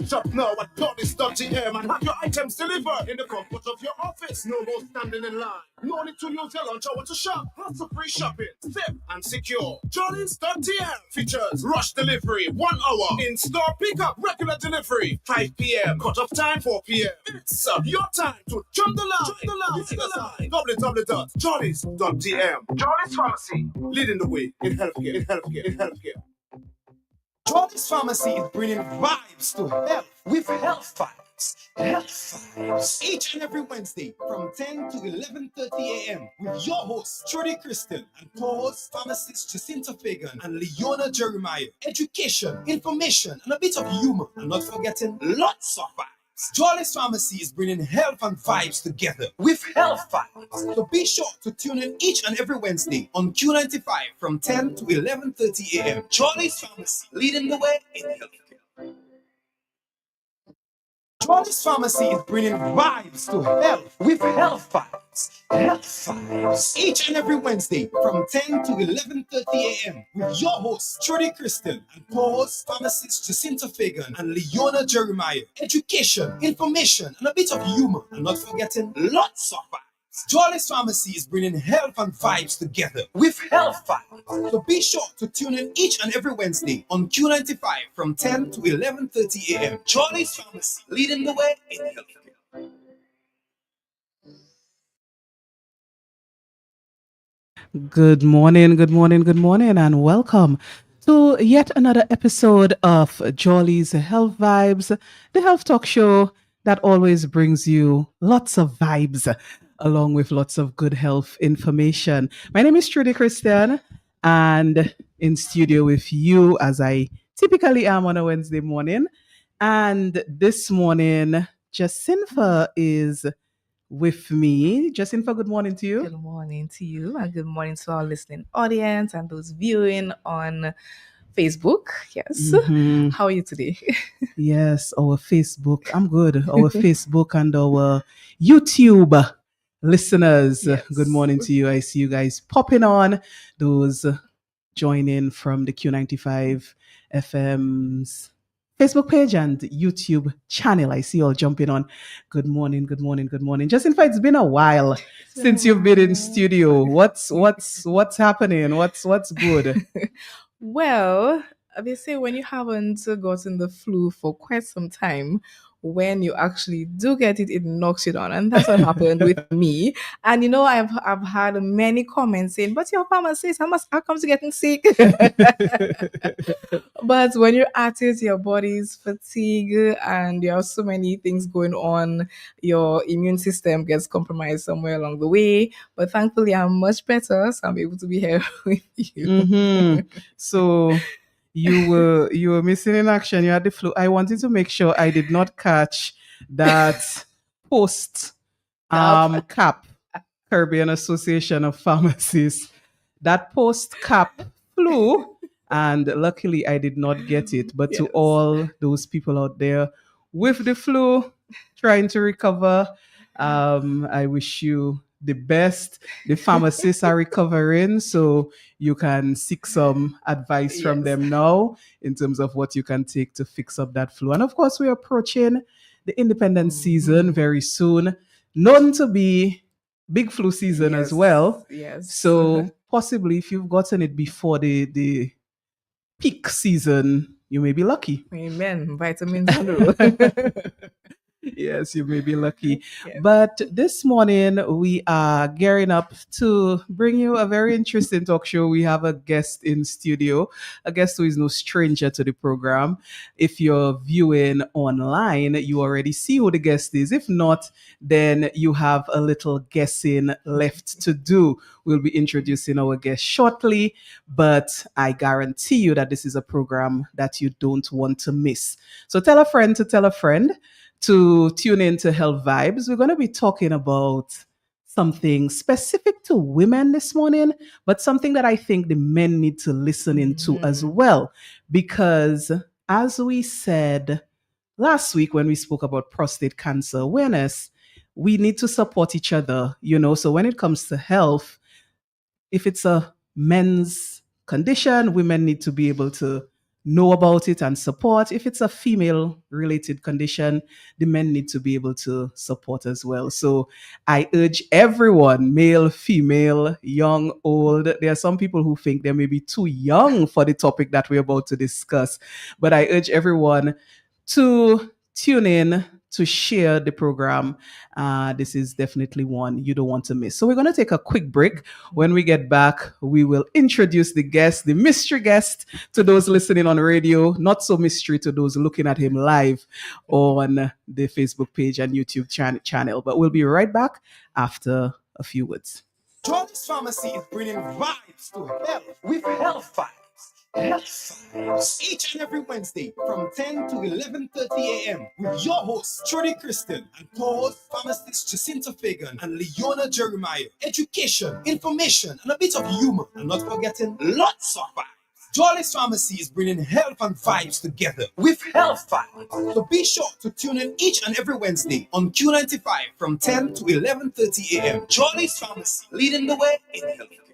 Shop now at Jollies.gm and have your items delivered in the comfort of your office. No more standing in line. No need to use your lunch hour to shop. Hassle-free shopping, safe and secure. Jollies.gm features rush delivery, 1 hour. In-store pickup, regular delivery, 5 p.m. Cut-off time, 4 p.m. It's your time to jump the line. Visit us at www.jollies.gm. Jollies Pharmacy, leading the way in healthcare. Jollies Pharmacy is bringing vibes to health with Health Vibes. Health Vibes. Each and every Wednesday from 10 to 11:30 a.m. with your hosts, Trudy Crystal, and co-hosts, pharmacists Jacinta Fagan and Leona Jeremiah. Education, information, and a bit of humor. And not forgetting lots of vibes. Jollies Pharmacy is bringing health and vibes together with Health Vibes. So be sure to tune in each and every Wednesday on Q95 from 10 to 11:30 a.m. Jollies Pharmacy, leading the way in healthcare. Jollies Pharmacy is bringing vibes to health with Health Vibes. Health Vibes. Each and every Wednesday from 10 to 11:30 a.m. with your hosts, Trudy Crystal, and co-hosts, pharmacists Jacinta Fagan and Leona Jeremiah. Education, information, and a bit of humor. And not forgetting lots of vibes. Jollies Pharmacy is bringing health and vibes together with Health Vibes. So be sure to tune in each and every Wednesday on Q95 from 10 to 11:30 a.m. Jollies Pharmacy, leading the way in healthcare. Good morning, and welcome to yet another episode of Jolly's Health Vibes, the health talk show that always brings you lots of vibes along with lots of good health information. My name is Trudy Christian, and in studio with you, as I typically am on a Wednesday morning. And this morning, Jacinta is with me. Jacinta, good morning to you. Good morning to you, and good morning to our listening audience and those viewing on Facebook. Yes. Mhm. How are you today? Yes, our Facebook. I'm good. Our Facebook and our YouTube listeners. Yes. Good morning to you. I see you guys popping on. Those joining from the Q95 FM's Facebook page and YouTube channel. I see you all jumping on. Good morning. Just in fact, it's been a while since you've been in studio. What's happening? What's good? Well, they say when you haven't gotten the flu for quite some time, when you actually do get it, it knocks you down. And that's what happened with me. And I've had many comments saying, but your pharmacist, how come to getting sick? But when you're at it, your body's fatigued and there are so many things going on. Your immune system gets compromised somewhere along the way. But thankfully, I'm much better, so I'm able to be here with you. Mhm. So you were missing in action. You had the flu. I wanted to make sure I did not catch that post CAP, Caribbean Association of Pharmacists, that post CAP flu. And luckily I did not get it. But to Yes. all those people out there with the flu trying to recover, I wish you the best. The pharmacists are recovering, so you can seek some advice from Yes. them now in terms of what you can take to fix up that flu. And of course, we're approaching the independence season very soon, known to be big flu season as well. Yes. So possibly if you've gotten it before the peak season, you may be lucky. Amen. Vitamins on the road. Yes, you may be lucky. Yes. But this morning, we are gearing up to bring you a very interesting talk show. We have a guest in studio, a guest who is no stranger to the program. If you're viewing online, you already see who the guest is. If not, then you have a little guessing left to do. We'll be introducing our guest shortly, but I guarantee you that this is a program that you don't want to miss. So tell a friend to tell a friend to tune into Health Vibes. We're going to be talking about something specific to women this morning, but something that I think the men need to listen into as well. Because as we said last week when we spoke about prostate cancer awareness, we need to support each other, So when it comes to health, if it's a men's condition, women need to be able to know about it and support. If it's a female related condition, the men need to be able to support as well. So I urge everyone, male, female, young, old. There are some people who think they may be too young for the topic that we're about to discuss, but I urge everyone to tune in, to share the program. This is definitely one you don't want to miss. So we're going to take a quick break. When we get back, we will introduce the guest, the mystery guest, to those listening on radio, not so mystery to those looking at him live on the Facebook page and YouTube channel. But we'll be right back after a few words. Jolly's Pharmacy is bringing vibes to health with Health Vibes. Health Vibes. Each and every Wednesday from 10 to 11:30 a.m. with your hosts, Trudy Kristen, and co-host pharmacists Jacinta Fagan and Leona Jeremiah. Education, information, and a bit of humor. And not forgetting lots of vibes. Jolly's Pharmacy is bringing health and vibes together with Health Vibes. So be sure to tune in each and every Wednesday on Q95 from 10 to 11:30 a.m. Jolly's Pharmacy, leading the way in healthcare.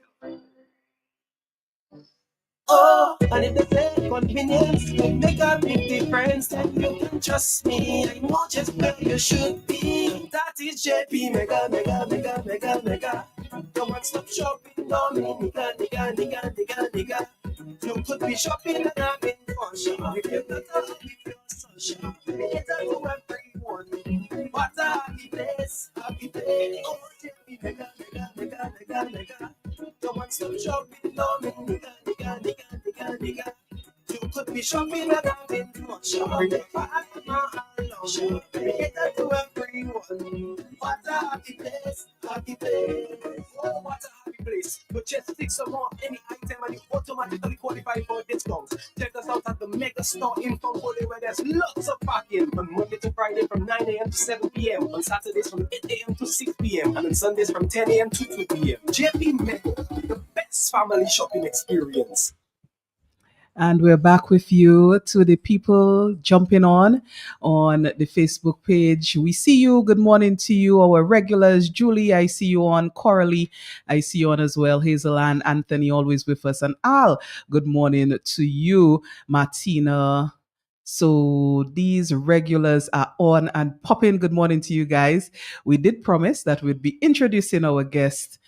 Oh, and if they say convenience can make a big difference, then you can trust me. I know just where you should be. That is JP Mega, Mega, Mega, Mega, Mega. The one-stop shopping, no me, nigga. You could be shopping and having fun. If you're not happy, feel sunshine. It's a to everyone. What a happy place, happy place. Oh, JP Mega, Mega, Mega, Mega, Mega. The one-stop shopping, no me, nigga. You could be shopping and having fun. It's to everyone. What a happy place, happy place. Oh, what a happy place. But just fix some more any item and you automatically qualify for discounts. Check us out at the Mega Store in Fongole where there's lots of parking on Monday to Friday from 9 a.m. to 7 p.m. On Saturdays from 8 a.m. to 6 p.m. and on Sundays from 10 a.m. to 2 p.m. JP Mega, the best family shopping experience. And we're back with you. To the people jumping on the Facebook page. We see you. Good morning to you, our regulars. Julie, I see you on. Coralie, I see you on as well. Hazel and Anthony, always with us. And Al, good morning to you. Martina. So these regulars are on and popping. Good morning to you guys. We did promise that we'd be introducing our guest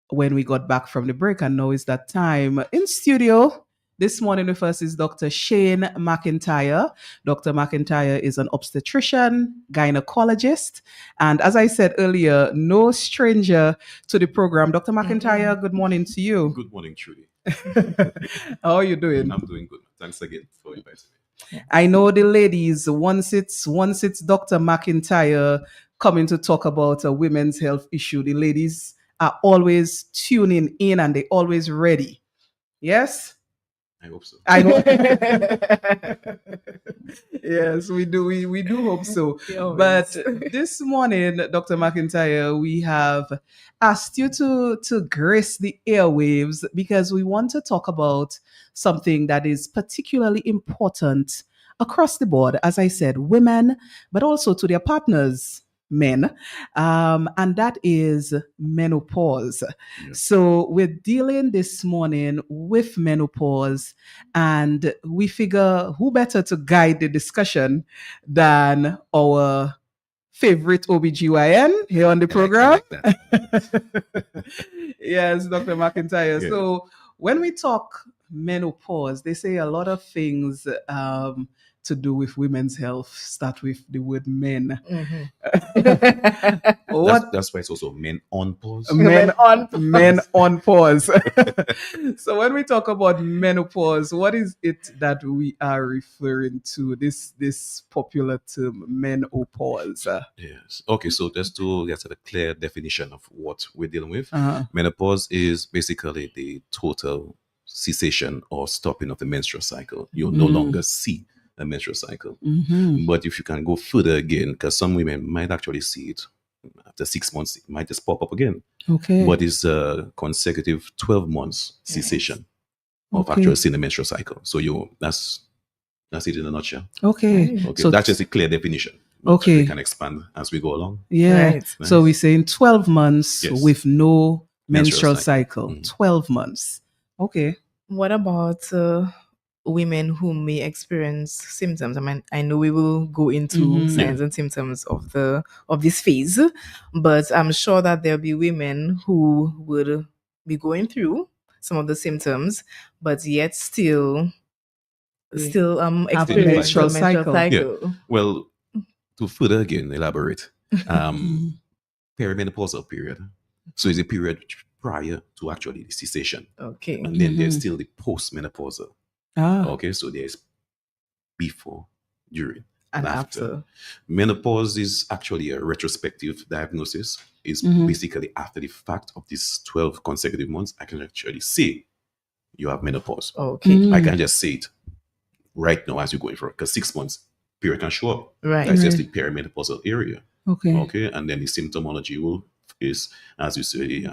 when we got back from the break, and now is that time. In studio this morning with us is Dr. Shane McIntyre. Dr. McIntyre is an obstetrician, gynecologist, and as I said earlier, no stranger to the program. Dr. McIntyre, good morning to you. Good morning, Trudy. How are you doing? I'm doing good. Thanks again for inviting me. I know the ladies, once it's Dr. McIntyre coming to talk about a women's health issue, the ladies are always tuning in and they always ready. Yes? I hope so. I know. Yes, we do. We do hope so. But this morning, Dr. McIntyre, we have asked you to grace the airwaves because we want to talk about something that is particularly important across the board. As I said, women, but also to their partners, men, and that is menopause. Yes. So we're dealing this morning with menopause, and we figure who better to guide the discussion than our favorite OBGYN here on the program. I like that. Yes, Dr. McIntyre. Yes. So when we talk menopause, they say a lot of things to do with women's health start with the word men. That's why it's also men on pause. Men on pause. So when we talk about menopause, what is it that we are referring to? This popular term, menopause. Yes. Okay, so just to get a clear definition of what we're dealing with, Uh-huh. menopause is basically the total cessation or stopping of the menstrual cycle. You no longer see a menstrual cycle. Mhm. But if you can go further again, because some women might actually see it after 6 months, it might just pop up again. Okay. But it's a consecutive 12 months cessation of Okay. actually seeing the menstrual cycle. So that's it in a nutshell. Okay. Okay, So that's just a clear definition. Okay. We can expand as we go along. yeah. Right. So we're saying 12 months Yes. with no menstrual Menstrual cycle. cycle. 12 months. Okay. What about women who may experience symptoms. I mean, I know we will go into Mhm. signs and symptoms of this phase, but I'm sure that there'll be women who would be going through some of the symptoms, but yet still Have experience menstrual the menstrual cycle. cycle. Well, to further again elaborate, Mhm. perimenopausal period. So it's a period prior to actually the cessation. Okay. And then there's Mhm. still the postmenopausal. Ah. Okay, so there's before, during, And and after. after. Menopause is actually a retrospective diagnosis. It's Mhm. basically after the fact of these 12 consecutive months, I can actually say you have menopause. Okay. Mm. I can just say it right now as you're going for it, because 6 months period can show up. Right. That's just Right. the perimenopausal area. Okay. Okay, and then the symptomology is, as you say,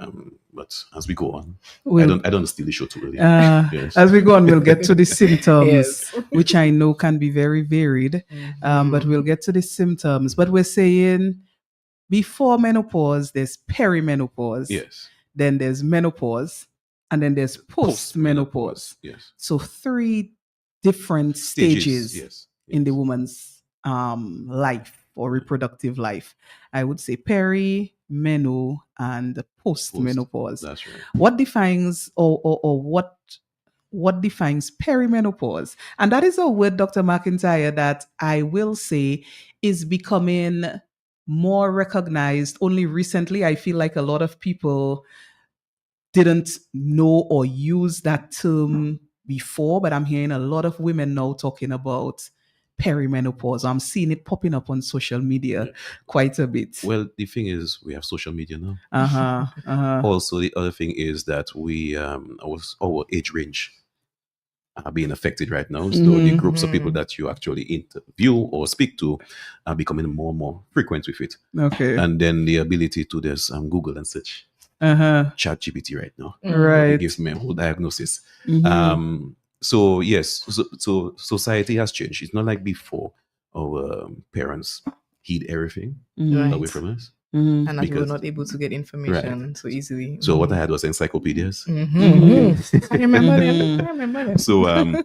but as we go on, We'll- I don't steal the show too early. Uh, Yes. As we go on, we'll get to the symptoms, Yes. which I know can be very varied. But Mhm. we'll get to the symptoms. But we're saying before menopause, there's perimenopause. Yes. Then there's menopause, and then there's postmenopause. Yes. So 3 different stages Yes. in the Yes. woman's life or reproductive life. I would say peri, meno, and postmenopause. That's right. What defines or what defines perimenopause? And that is a word, Dr. McIntyre, that I will say is becoming more recognized only recently. I feel like a lot of people didn't know or use that term before, but I'm hearing a lot of women now talking about perimenopause. I'm seeing it popping up on social media quite a bit. Well, the thing is, we have social media now. Uh-huh. Uh-huh. Also, the other thing is that we our age range are being affected right now. So the groups of people that you actually interview or speak to are becoming more and more frequent with it. Okay. And then the ability to just Google and search Uh-huh. ChatGPT right now. Right. It gives me a whole diagnosis. Mhm. So yes, so society has changed. It's not like before. Our parents hid everything Mhm. away Right. from us. Mhm. And that you were Because- not able to get information so easily. So what I had was encyclopedias. I remember them. Mhm. I remember them. So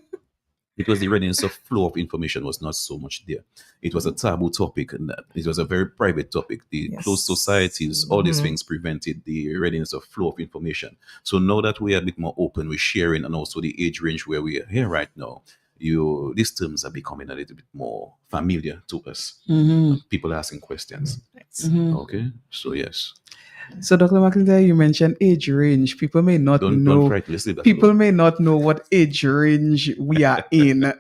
because the readiness of flow of information was not so much there. It was a taboo topic, and it was a very private topic. The Yes. closed societies, all these Mhm. things prevented the readiness of flow of information. So now that we are a bit more open with sharing, and also the age range where we are here right now, these terms are becoming a little bit more familiar to us. Mhm. People are asking questions. Mhm. Okay, so yes, So, Dr. McIntyre, you mentioned age range. People may not don't know. frighten. Let's leave that People alone. may not know what age range we are in,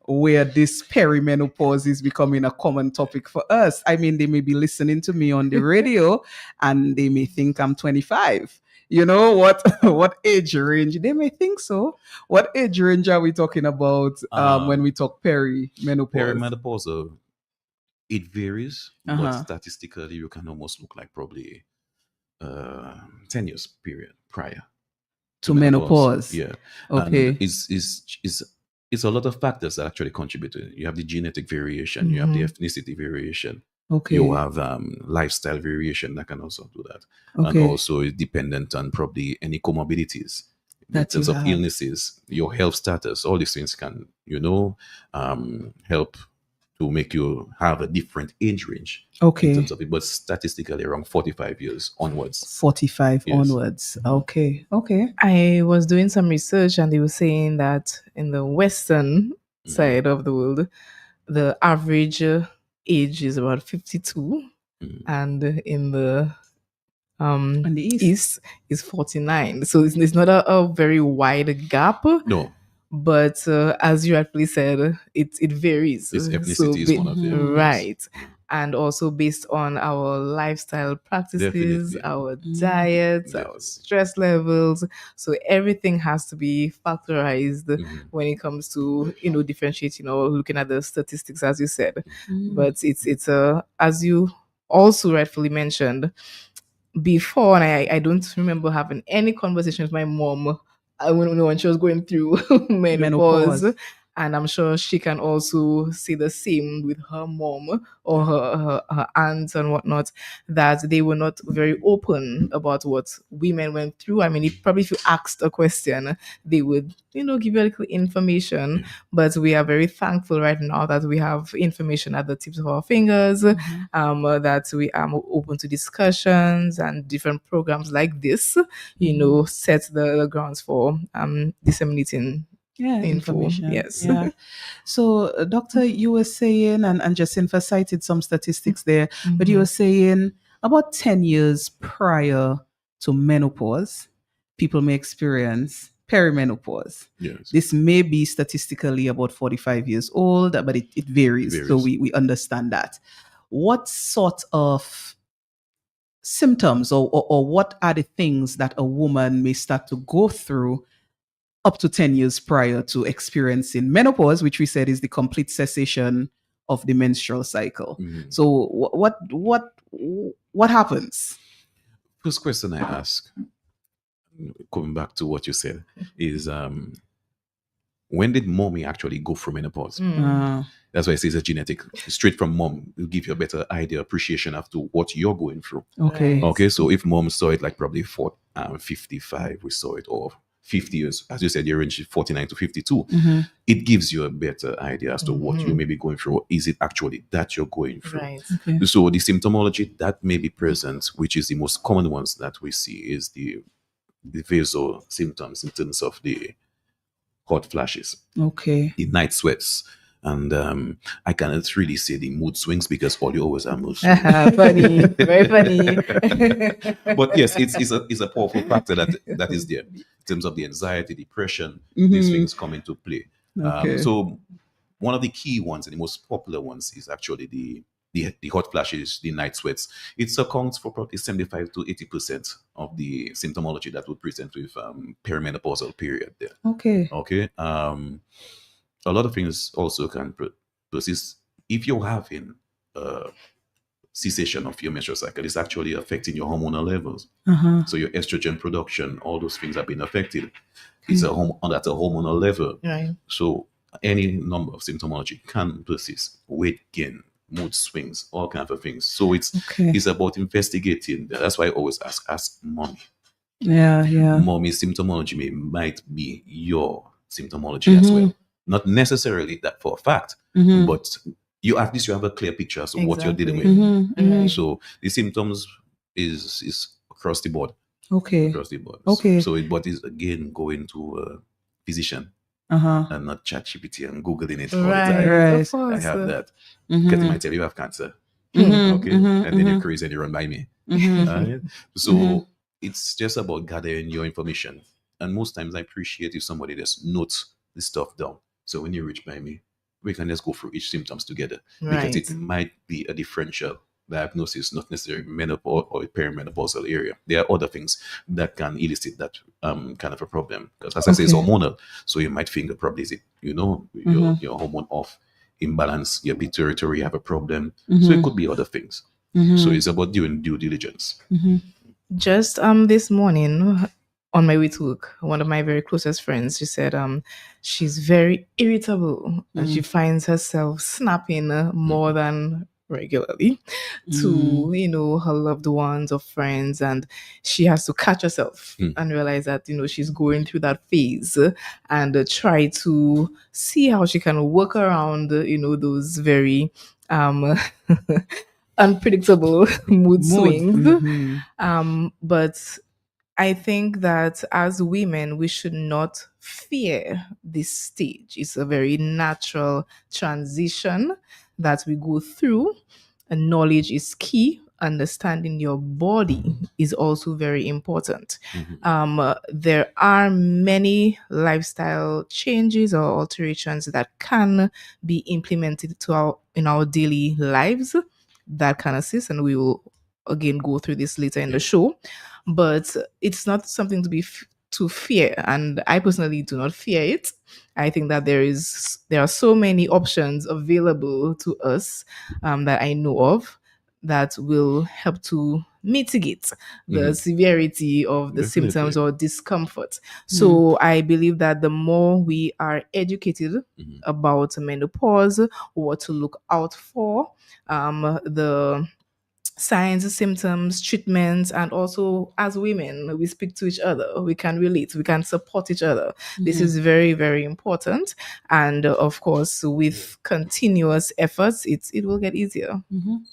where this perimenopause is becoming a common topic for us. I mean, they may be listening to me on the radio and they may think I'm 25. You know what? What age range? They may think so. What age range are we talking about when we talk perimenopause? Perimenopausal, it varies, but Uh-huh. statistically, you can almost look like probably 10 years period prior To menopause. Yeah. Okay. And it's a lot of factors that actually contribute to it. You have the genetic variation, you have the ethnicity variation, Okay. you have lifestyle variation that can also do that. And Okay. also it's dependent on probably any comorbidities. In That terms you of have. illnesses, your health status, all these things can, help to make you have a different age range in Okay. terms of it, but statistically around 45 years onwards. 45 Yes. onwards. Okay. Okay. I was doing some research and they were saying that in the Western side of the world, the average age is about 52, and in the And the East. East is 49. So it's not a very wide gap. No, But as you rightfully said, it varies. this ethnicity is one of them. yes. Right. And also based on our lifestyle practices, Definitely. our diets, our Definitely. stress levels. So everything has to be factorized Mhm. when it comes to, differentiating or looking at the statistics, as you said. Mm. But it's as you also rightfully mentioned before, and I don't remember having any conversation with my mom when she was going through menopause. Menopause. And I'm sure she can also say the same with her mom or her aunts and whatnot, that they were not very open about what women went through. I mean, if you asked a question, they would, give you a little information. But we are very thankful right now that we have information at the tips of our fingers, that we are open to discussions, and different programs like this, set the grounds for disseminating Yeah, info. information. Yes. Yeah. So, Doctor, you were saying, and Jacinta cited some statistics there, but you were saying about 10 years prior to menopause, people may experience perimenopause. Yes. This may be statistically about 45 years old, but it varies. Varies. So we understand that. What sort of symptoms or what are the things that a woman may start to go through up to 10 years prior to experiencing menopause, which we said is the complete cessation of the menstrual cycle? Mhm. So what happens? First question I ask, coming back to what you said, is when did mommy actually go through menopause? That's why I say it's a genetic, straight from mom. Will give you a better idea, appreciation as to what you're going through. Okay. Right. Okay, so if mom saw it like probably 55, we saw it, or 50 years, as you said, your range is 49 to 52, Mhm. it gives you a better idea as to what you may be going through. Or is it actually that you're going through? Right. Okay. So the symptomology that may be present, which is the most common ones that we see, is the vaso symptoms in terms of the hot flashes, Okay. the night sweats, and I cannot really say the mood swings because all you always are mood swings. Funny. Very funny. But yes, it's a powerful factor that is there in terms of the anxiety, depression. Mhm. These things come into play. Okay. So one of the key ones and the most popular ones is actually the hot flashes, the night sweats. It accounts for probably 75 to 80% of the symptomology that would present with perimenopausal period there. Okay. Okay. A lot of things also can persist if you're having cessation of your menstrual cycle. It's actually affecting your hormonal levels. Uh-huh. So your estrogen production, all those things have been affected. It's at a hormonal level. Right. So any number of symptomology can persist. Weight gain, mood swings, all kinds of things. So Okay. it's about investigating. That's why I always ask mommy. Yeah. Mommy's symptomology might be your symptomology as well. Not necessarily that for a fact, Mhm. but you at least you have a clear picture as to what you're dealing with. Mhm. Mhm. So the symptoms is across the board. Okay. Across the board. Okay. So but is again going to a physician Uh-huh. and not ChatGPT and Googling it all the Right. time. Right. Of course. I have that. Mhm. Because it might tell you have cancer. Mhm. Okay. Mhm. And then you're Mhm. crazy and you run by me. Mhm. Alright? So Mhm. it's just about gathering your information. And most times I appreciate if somebody just notes the stuff down. So when you reach by me, we can just go through each symptoms together. Because Right. it might be a differential diagnosis, not necessarily menopause or perimenopausal area. There are other things that can elicit that kind of a problem. Because as I say, it's Okay. hormonal. So you might think probably is it, your hormone off, imbalance, your pituitary have a problem. So it could be other things. So it's about doing due diligence. Just this morning on my way to work, one of my very closest friends, she said she's very irritable and she finds herself snapping more than regularly to her loved ones or friends, and she has to catch herself and realize that she's going through that phase, and try to see how she can work around those very unpredictable mood swings. But I think that as women, we should not fear this stage. It's a very natural transition that we go through, and knowledge is key. Understanding your body is also very important. There are many lifestyle changes or alterations that can be implemented in our daily lives that can assist, and we will again go through this later in the show. But it's not something to fear, and I personally do not fear it. I think that there are so many options available to us that I know of that will help to mitigate the Mhm. severity of the symptoms Definitely. or discomfort. So I believe that the more we are educated Mhm. about menopause, what to look out for, the signs, symptoms, treatments, and also as women, we speak to each other, we can relate, we can support each other. This is very, very important. And of course, with continuous efforts, it will get easier.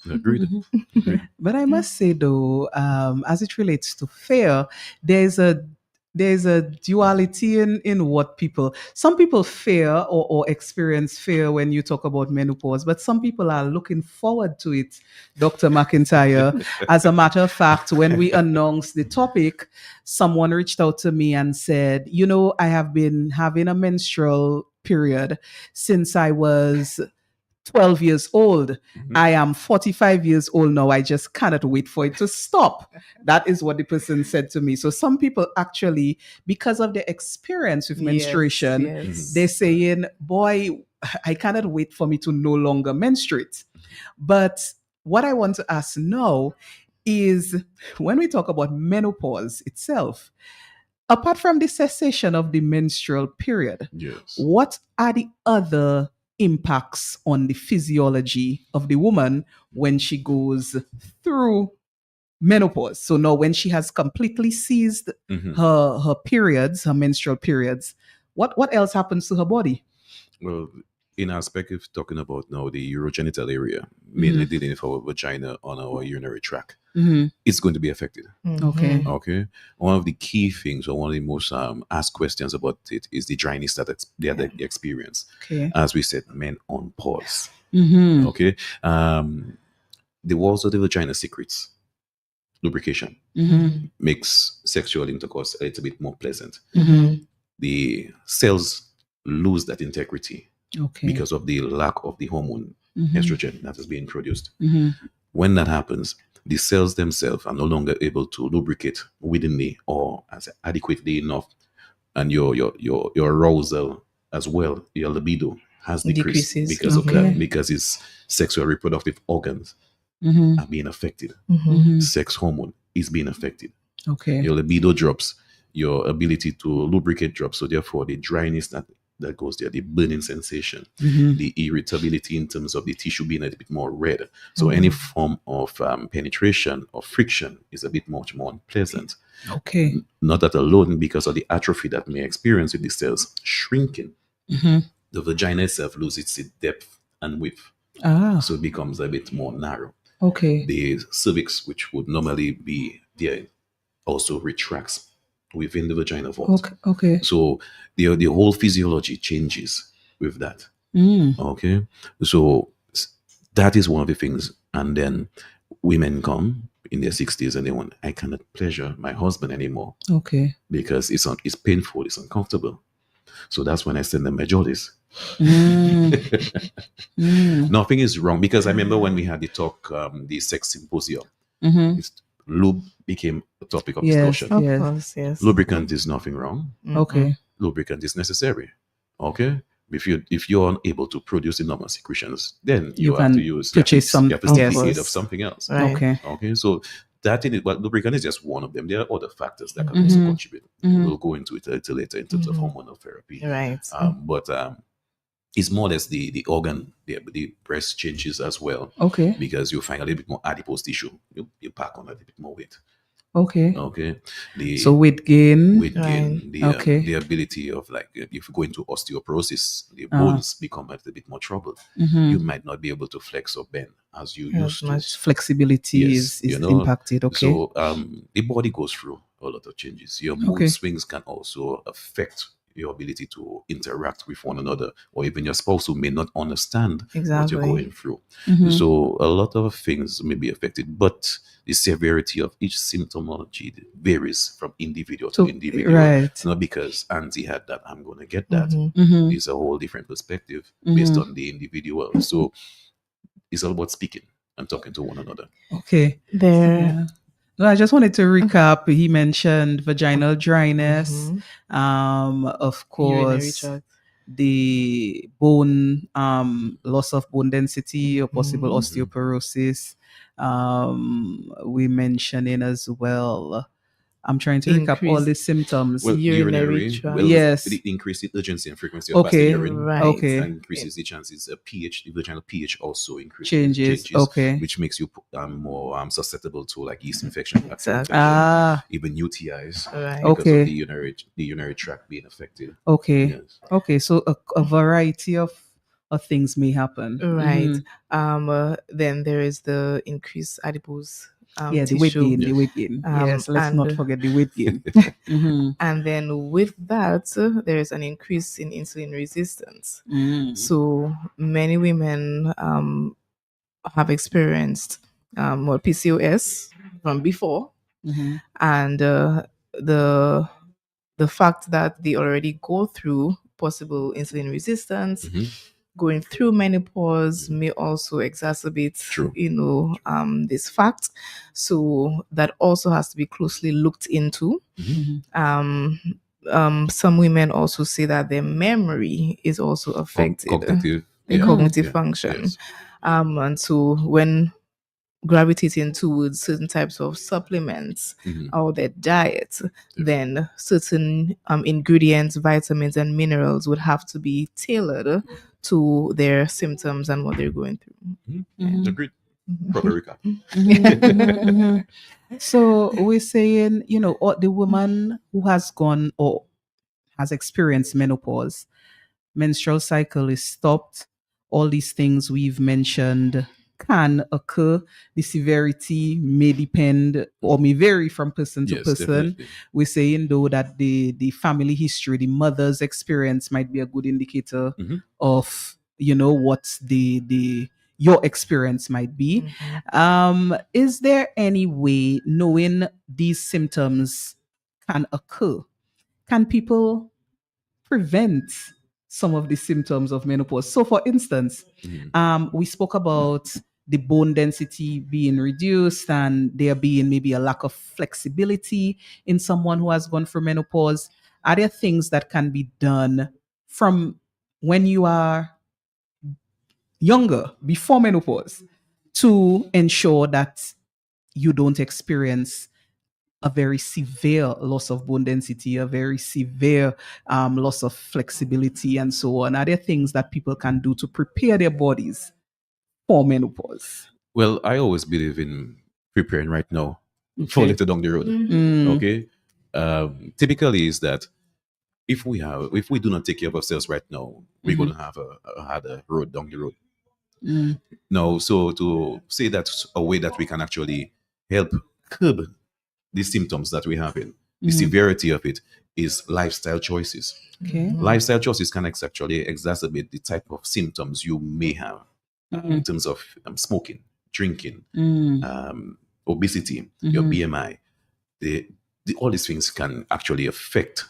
Agreed. Agreed. But I must say though, as it relates to fear, there's a there's a duality in what people some people fear or experience fear when you talk about menopause, but some people are looking forward to it, Dr. McIntyre. As a matter of fact, when we announced the topic, someone reached out to me and said, I have been having a menstrual period since I was 12 years old. I am 45 years old now. I just cannot wait for it to stop. That is what the person said to me. So some people actually, because of their experience with menstruation, Yes. they're saying, boy, I cannot wait for me to no longer menstruate. But what I want to ask now is when we talk about menopause itself, apart from the cessation of the menstrual period, Yes. what are the other impacts on the physiology of the woman when she goes through menopause? So now when she has completely ceased Mhm. her periods, her menstrual periods, what else happens to her body? Well, in our perspective, talking about now the urogenital area, mainly dealing with our vagina on our urinary tract, it's going to be affected. Okay. Okay. One of the key things, or one of the most asked questions about it, is the dryness that they had experience. Okay. As we said, men on pause. Mm-hmm. Okay. The walls of the vagina secretes lubrication, Mm-hmm. makes sexual intercourse a little bit more pleasant. Mm-hmm. The cells lose that integrity Okay. because of the lack of the hormone estrogen that is being produced. Mm-hmm. When that happens, the cells themselves are no longer able to lubricate willingly or as adequately enough, and your arousal as well, your libido has decreased Decreases. because of Okay. that, because its sexual reproductive organs Mm-hmm. are being affected. Mm-hmm. Sex hormone is being affected. Okay. Your libido drops, your ability to lubricate drops. So therefore, the dryness that goes there, the burning sensation, Mm-hmm. the irritability in terms of the tissue being a bit more red. So any form of penetration or friction is a bit much more unpleasant. Okay. Not that alone, because of the atrophy that may experience with the cells shrinking, Mm-hmm. the vagina itself loses its depth and width. Ah. So it becomes a bit more narrow. Okay. The cervix, which would normally be there, also retracts within the vagina vault. Okay. Okay. So the whole physiology changes with that. Mm. Okay. So that is one of the things. And then women come in their 60s and they want, I cannot pleasure my husband anymore Okay. because it's painful, it's uncomfortable. So that's when I send them my jollies. Mm. Mm. Nothing is wrong, because I remember when we had the talk, the sex symposium, Mm-hmm. lube became a topic of Yes. discussion. Of Yes. course, yes. Lubricant is nothing wrong. Okay. Lubricant is necessary. Okay. If you're unable to produce the normal secretions, then You you have can to use purchase some- you have to seek yes. the aid of something else. Right. Okay. Okay. So that in it, but lubricant is just one of them. There are other factors that can also contribute. Mhm. We'll go into it a little later in terms of hormonal therapy. Right. But it's more or less the organ, the breast changes as well, Okay. because you find a little bit more adipose tissue. You pack on a little bit more weight. Okay. Okay. So weight gain. Weight gain, Okay. the ability of, like, if you go into osteoporosis, the bones become a little bit more troubled. Mhm. You might not be able to flex or bend as you used to. much. Flexibility Yes, is you know, impacted. Okay. So the body goes through a lot of changes. Your mood Okay. swings can also affect your ability to interact with one another, or even your spouse who may not understand what Exactly. you're going through. Mhm. So a lot of things may be affected, but the severity of each symptomology varies from individual to So, individual. right. It's not because Auntie had that, I'm going to get that. Mhm. It's a whole different perspective based on the individual. So it's all about speaking and talking to one another. Okay. There. Yeah. No, I just wanted to recap. He mentioned vaginal dryness, of Urinary course, tract. the bone loss of bone density or possible Mhm. osteoporosis. We mentioning as well. I'm trying to recap all the Increased symptoms. Well, urinary urinary, tract. well, Yes. it increases the urgency and frequency of passing Okay. urine. Right. Okay. And increases the chances of pH, the vaginal pH also Changes. Okay. which makes you more susceptible to like yeast infection, bacterial Exactly. Ah. even UTIs Right. because Okay. of the urinary tract being affected. Okay. Yes. Okay. So a variety of things may happen. Right. Mhm. Then there is the increased adipose Yeah, the weight tissue. gain. The Yes. weight gain. Yes. Let's and not forget the weight gain. Mhm. and then with that, there is an increase in insulin resistance. Mm. So many women have experienced PCOS from before, Mhm. and the fact that they already go through possible insulin resistance, Mhm. going through menopause may also exacerbate, True. this fact. So that also has to be closely looked into. Mhm. Some women also say that their memory is also affected, Cognitive. their Yeah. cognitive Yeah. function. Yes. And so when gravitating towards certain types of supplements Mhm. or their diet, then certain ingredients, vitamins, and minerals would have to be tailored to their symptoms and what they're going through. Mhm. Agreed. Proper recap. Mhm. So we're saying, the woman who has gone or has experienced menopause, menstrual cycle is stopped, all these things we've mentioned can occur. The severity may depend or may vary from person to Yes, person. definitely. We're saying though that the family history, the mother's experience might be a good indicator Mhm. of what the your experience might be. Is there any way, knowing these symptoms can occur, can people prevent some of the symptoms of menopause? So, for instance, Mhm. we spoke about the bone density being reduced and there being maybe a lack of flexibility in someone who has gone through menopause. Are there things that can be done from when you are younger, before menopause, to ensure that you don't experience a very severe loss of bone density, a very severe loss of flexibility, and so on? Are there things that people can do to prepare their bodies for menopause? Well, I always believe in preparing right now for Okay. later down the road. Mm. Okay. Typically is that if we do not take care of ourselves right now, we're Mhm. gonna have a harder road down the road. Mm. No, so to say that's a way that we can actually help curb the symptoms that we have in the Mhm. severity of it is lifestyle choices. Okay. Lifestyle choices can actually exacerbate the type of symptoms you may have in terms of smoking, drinking, Mm. obesity, your Mhm. BMI. All these things can actually affect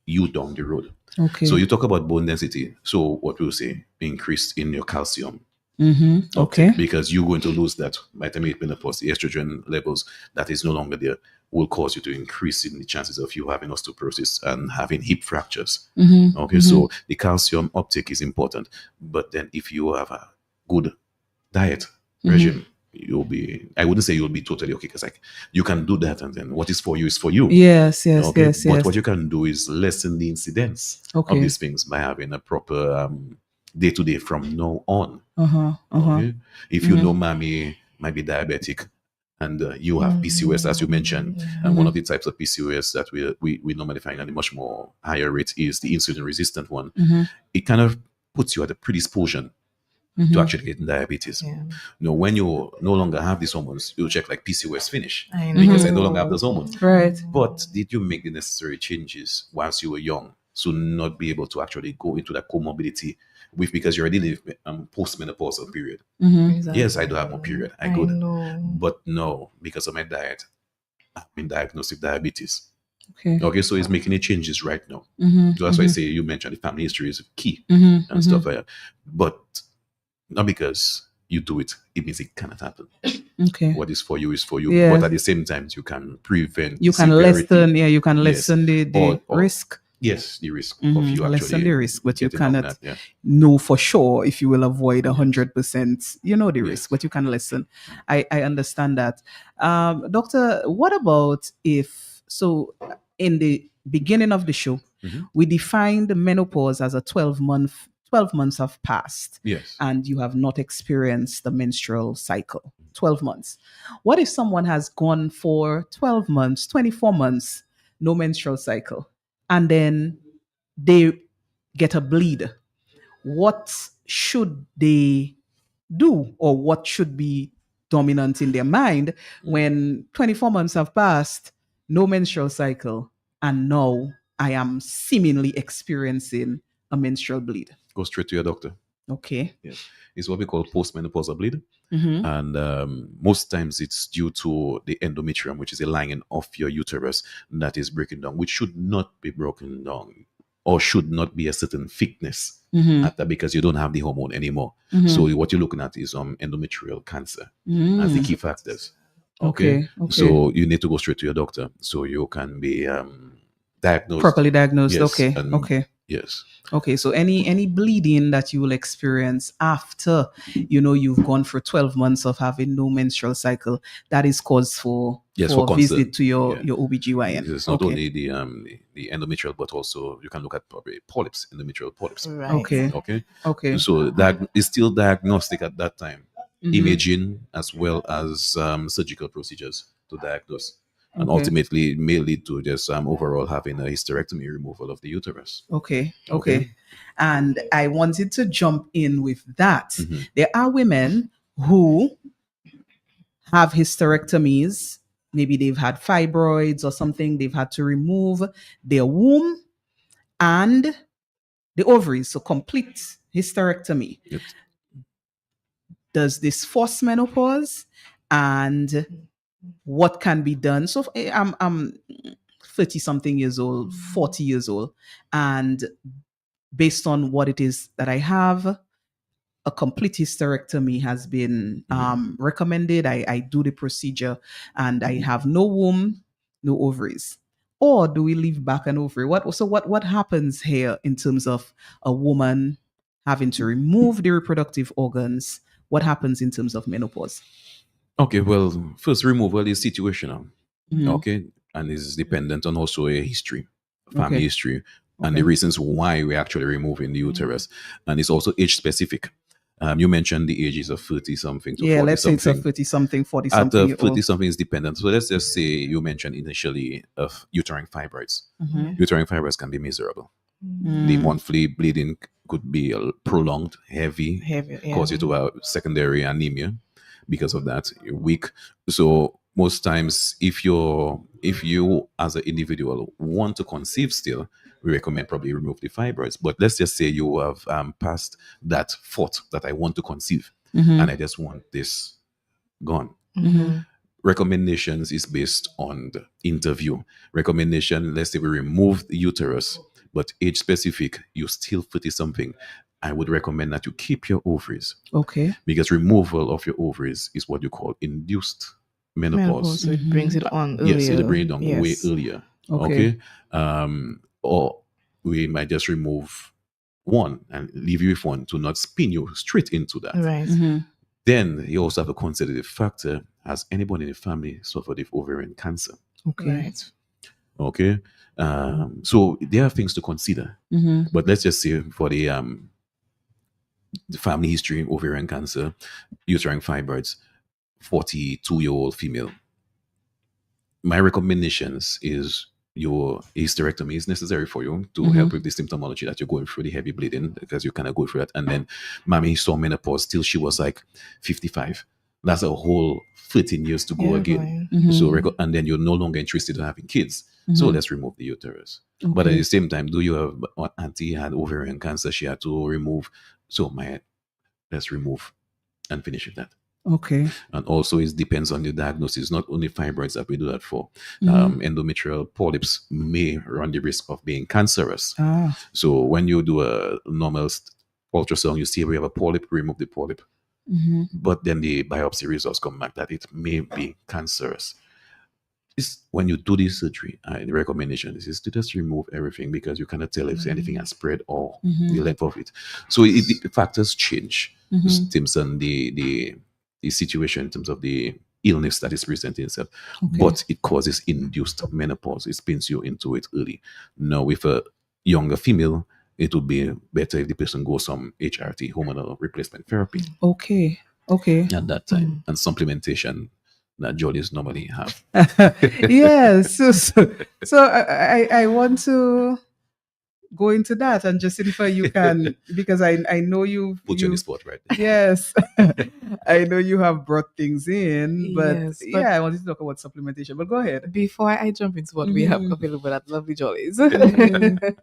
you down the road. Okay. So you talk about bone density. So what we'll say, increase in your calcium. Okay. Because you're going to lose that vitamin menopause, the estrogen levels that is no longer there will cause you to increase in the chances of you having osteoporosis and having hip fractures. Okay, so the calcium uptake is important. But then if you have a good diet regime, I wouldn't say you'll be totally okay, because like you can do that and then what is for you is for you. Yes. Okay, Yes. but Yes. what you can do is lessen the incidence Okay. of these things by having a proper day to day from now on. Uh-huh. Okay, if you know mommy might be diabetic and you have PCOS, as you mentioned, and one of the types of PCOS that we normally find at a much more higher rate is the insulin resistant one. It kind of puts you at a predisposition to actually getting diabetes. Yeah. When you no longer have these hormones, you'll check like PCOS finish I because I no know. longer have those hormones. Right. But did you make the necessary changes whilst you were young to not be able to actually go into that comorbidity because you already live postmenopausal period? Exactly. Yes, I do have more period. I I could, know. but no, because of my diet, I've been diagnosed with diabetes. Okay. Okay, so it's making any changes right now. So that's why I say you mentioned the family history is key and stuff like that. But not because you do it, it means it cannot happen. Okay. What is for you is for you. Yes. But at the same time, you can prevent You the can severity. lessen. Yeah, you can lessen the Or- risk. Yes, the risk of Mhm. you Lessen actually the risk, but you getting on cannot that. Yeah. know for sure if you will avoid 100%. You know the Yes. risk, but you can lessen. I understand that. Doctor, what about if, so in the beginning of the show, Mhm. we defined menopause as a 12 months have passed Yes. and you have not experienced the menstrual cycle. 12 months. What if someone has gone for 12 months, 24 months, no menstrual cycle, and then they get a bleed? What should they do, or what should be dominant in their mind when 24 months have passed, no menstrual cycle, and now I am seemingly experiencing a menstrual bleed? Go straight to your doctor. Okay. Yes. It's what we call postmenopausal bleed. Mm-hmm. And most times it's due to the endometrium, which is a lining of your uterus that is breaking down, which should not be broken down or should not be a certain thickness Mm-hmm. at that, because you don't have the hormone anymore. Mhm. So what you're looking at is endometrial cancer as the Mm. key factors. Okay, okay. So you need to go straight to your doctor so you can be diagnosed Properly diagnosed. Yes, Okay. and- Okay. Yes. Okay, so any bleeding that you will experience after you've gone for 12 months of having no menstrual cycle, that is cause for Yes, for for a visit concern. to your Yeah. your OBGYN. It's not Okay. only the endometrial, but also you can look at probably polyps, endometrial polyps. Right. Okay. Okay. Okay. So that is still diagnostic at that time. Mhm. Imaging as well as surgical procedures to diagnose. And Okay. ultimately it may lead to just overall having a hysterectomy, removal of the uterus. Okay. Okay. Okay. And I wanted to jump in with that. Mhm. There are women who have hysterectomies. Maybe they've had fibroids or something. They've had to remove their womb and the ovaries. So complete hysterectomy. Yes. Does this force menopause? And what can be done? So I'm 30 something years old, 40 years old, and based on what it is that I have, a complete hysterectomy has been recommended. I do the procedure and I have no womb, no ovaries. Or do we leave back an ovary? What happens here in terms of a woman having to remove the reproductive organs? What happens in terms of menopause? Okay, well, first removal is situational. Mhm. Okay. And is dependent on also a history, family Okay. history, and Okay. the reasons why we're actually removing the uterus. And it's also age specific. You mentioned the ages of 30 something to Yeah, 40 let's say it's a something. 30 something, 40 At something. 30 something is dependent. So let's just say you mentioned initially of uterine fibroids. Uterine fibroids can be miserable. The monthly bleeding could be prolonged, heavy, Heavy, yeah. cause you to have secondary anemia because of that. You're weak. So most times, if you as an individual want to conceive still, we recommend probably remove the fibroids. But let's just say you have passed that thought that I want to conceive and I just want this gone. Recommendations is based on the interview. Recommendation, let's say we remove the uterus, but age specific, you still 30 something. I would recommend that you keep your ovaries, Okay. because removal of your ovaries is what you call induced menopause. Menopause, so it brings it on earlier. Yes, so bring it down way Yes. earlier. Okay. Or we might just remove one and leave you with one to not spin you straight into that. Right. Then you also have to consider the factor: has anybody in the family suffered with ovarian cancer? Okay. Right. Okay. So there are things to consider. But let's just say for the family history, ovarian cancer, uterine fibroids, 42-year-old female. My recommendations is your hysterectomy is necessary for you to help with the symptomology that you're going through, the heavy bleeding, because you kind of go through that. And then mommy saw menopause till she was like 55. That's a whole 13 years to go Yeah, again. going. So and then you're no longer interested in having kids. So let's remove the uterus. But at the same time, do you have auntie had ovarian cancer? She had to remove. So let's remove and finish with that. Okay. And also it depends on the diagnosis. Not only fibroids that we do that for. Endometrial polyps may run the risk of being cancerous. Ah. So when you do a normal ultrasound, you see we have a polyp, remove the polyp. But then the biopsy results come back that it may be cancerous. Is when you do this surgery, the recommendation is to just remove everything because you cannot tell if anything has spread or the length of it. So the factors change. Stimson, the situation in terms of the illness that is presenting itself, but it causes induced menopause. It spins you into it early. Now, with a younger female, it would be better if the person goes some HRT, hormonal replacement therapy, Okay. at that time, and supplementation that Jollies normally have. Yes. So I want to go into that, and just if you can, because I know Put you on the spot, right? yes, I know you have brought things in, but Yes, but- yeah, I wanted to talk about supplementation. But go ahead. Before I jump into what we have Mhm. available at Lovely Jollies, Mhm.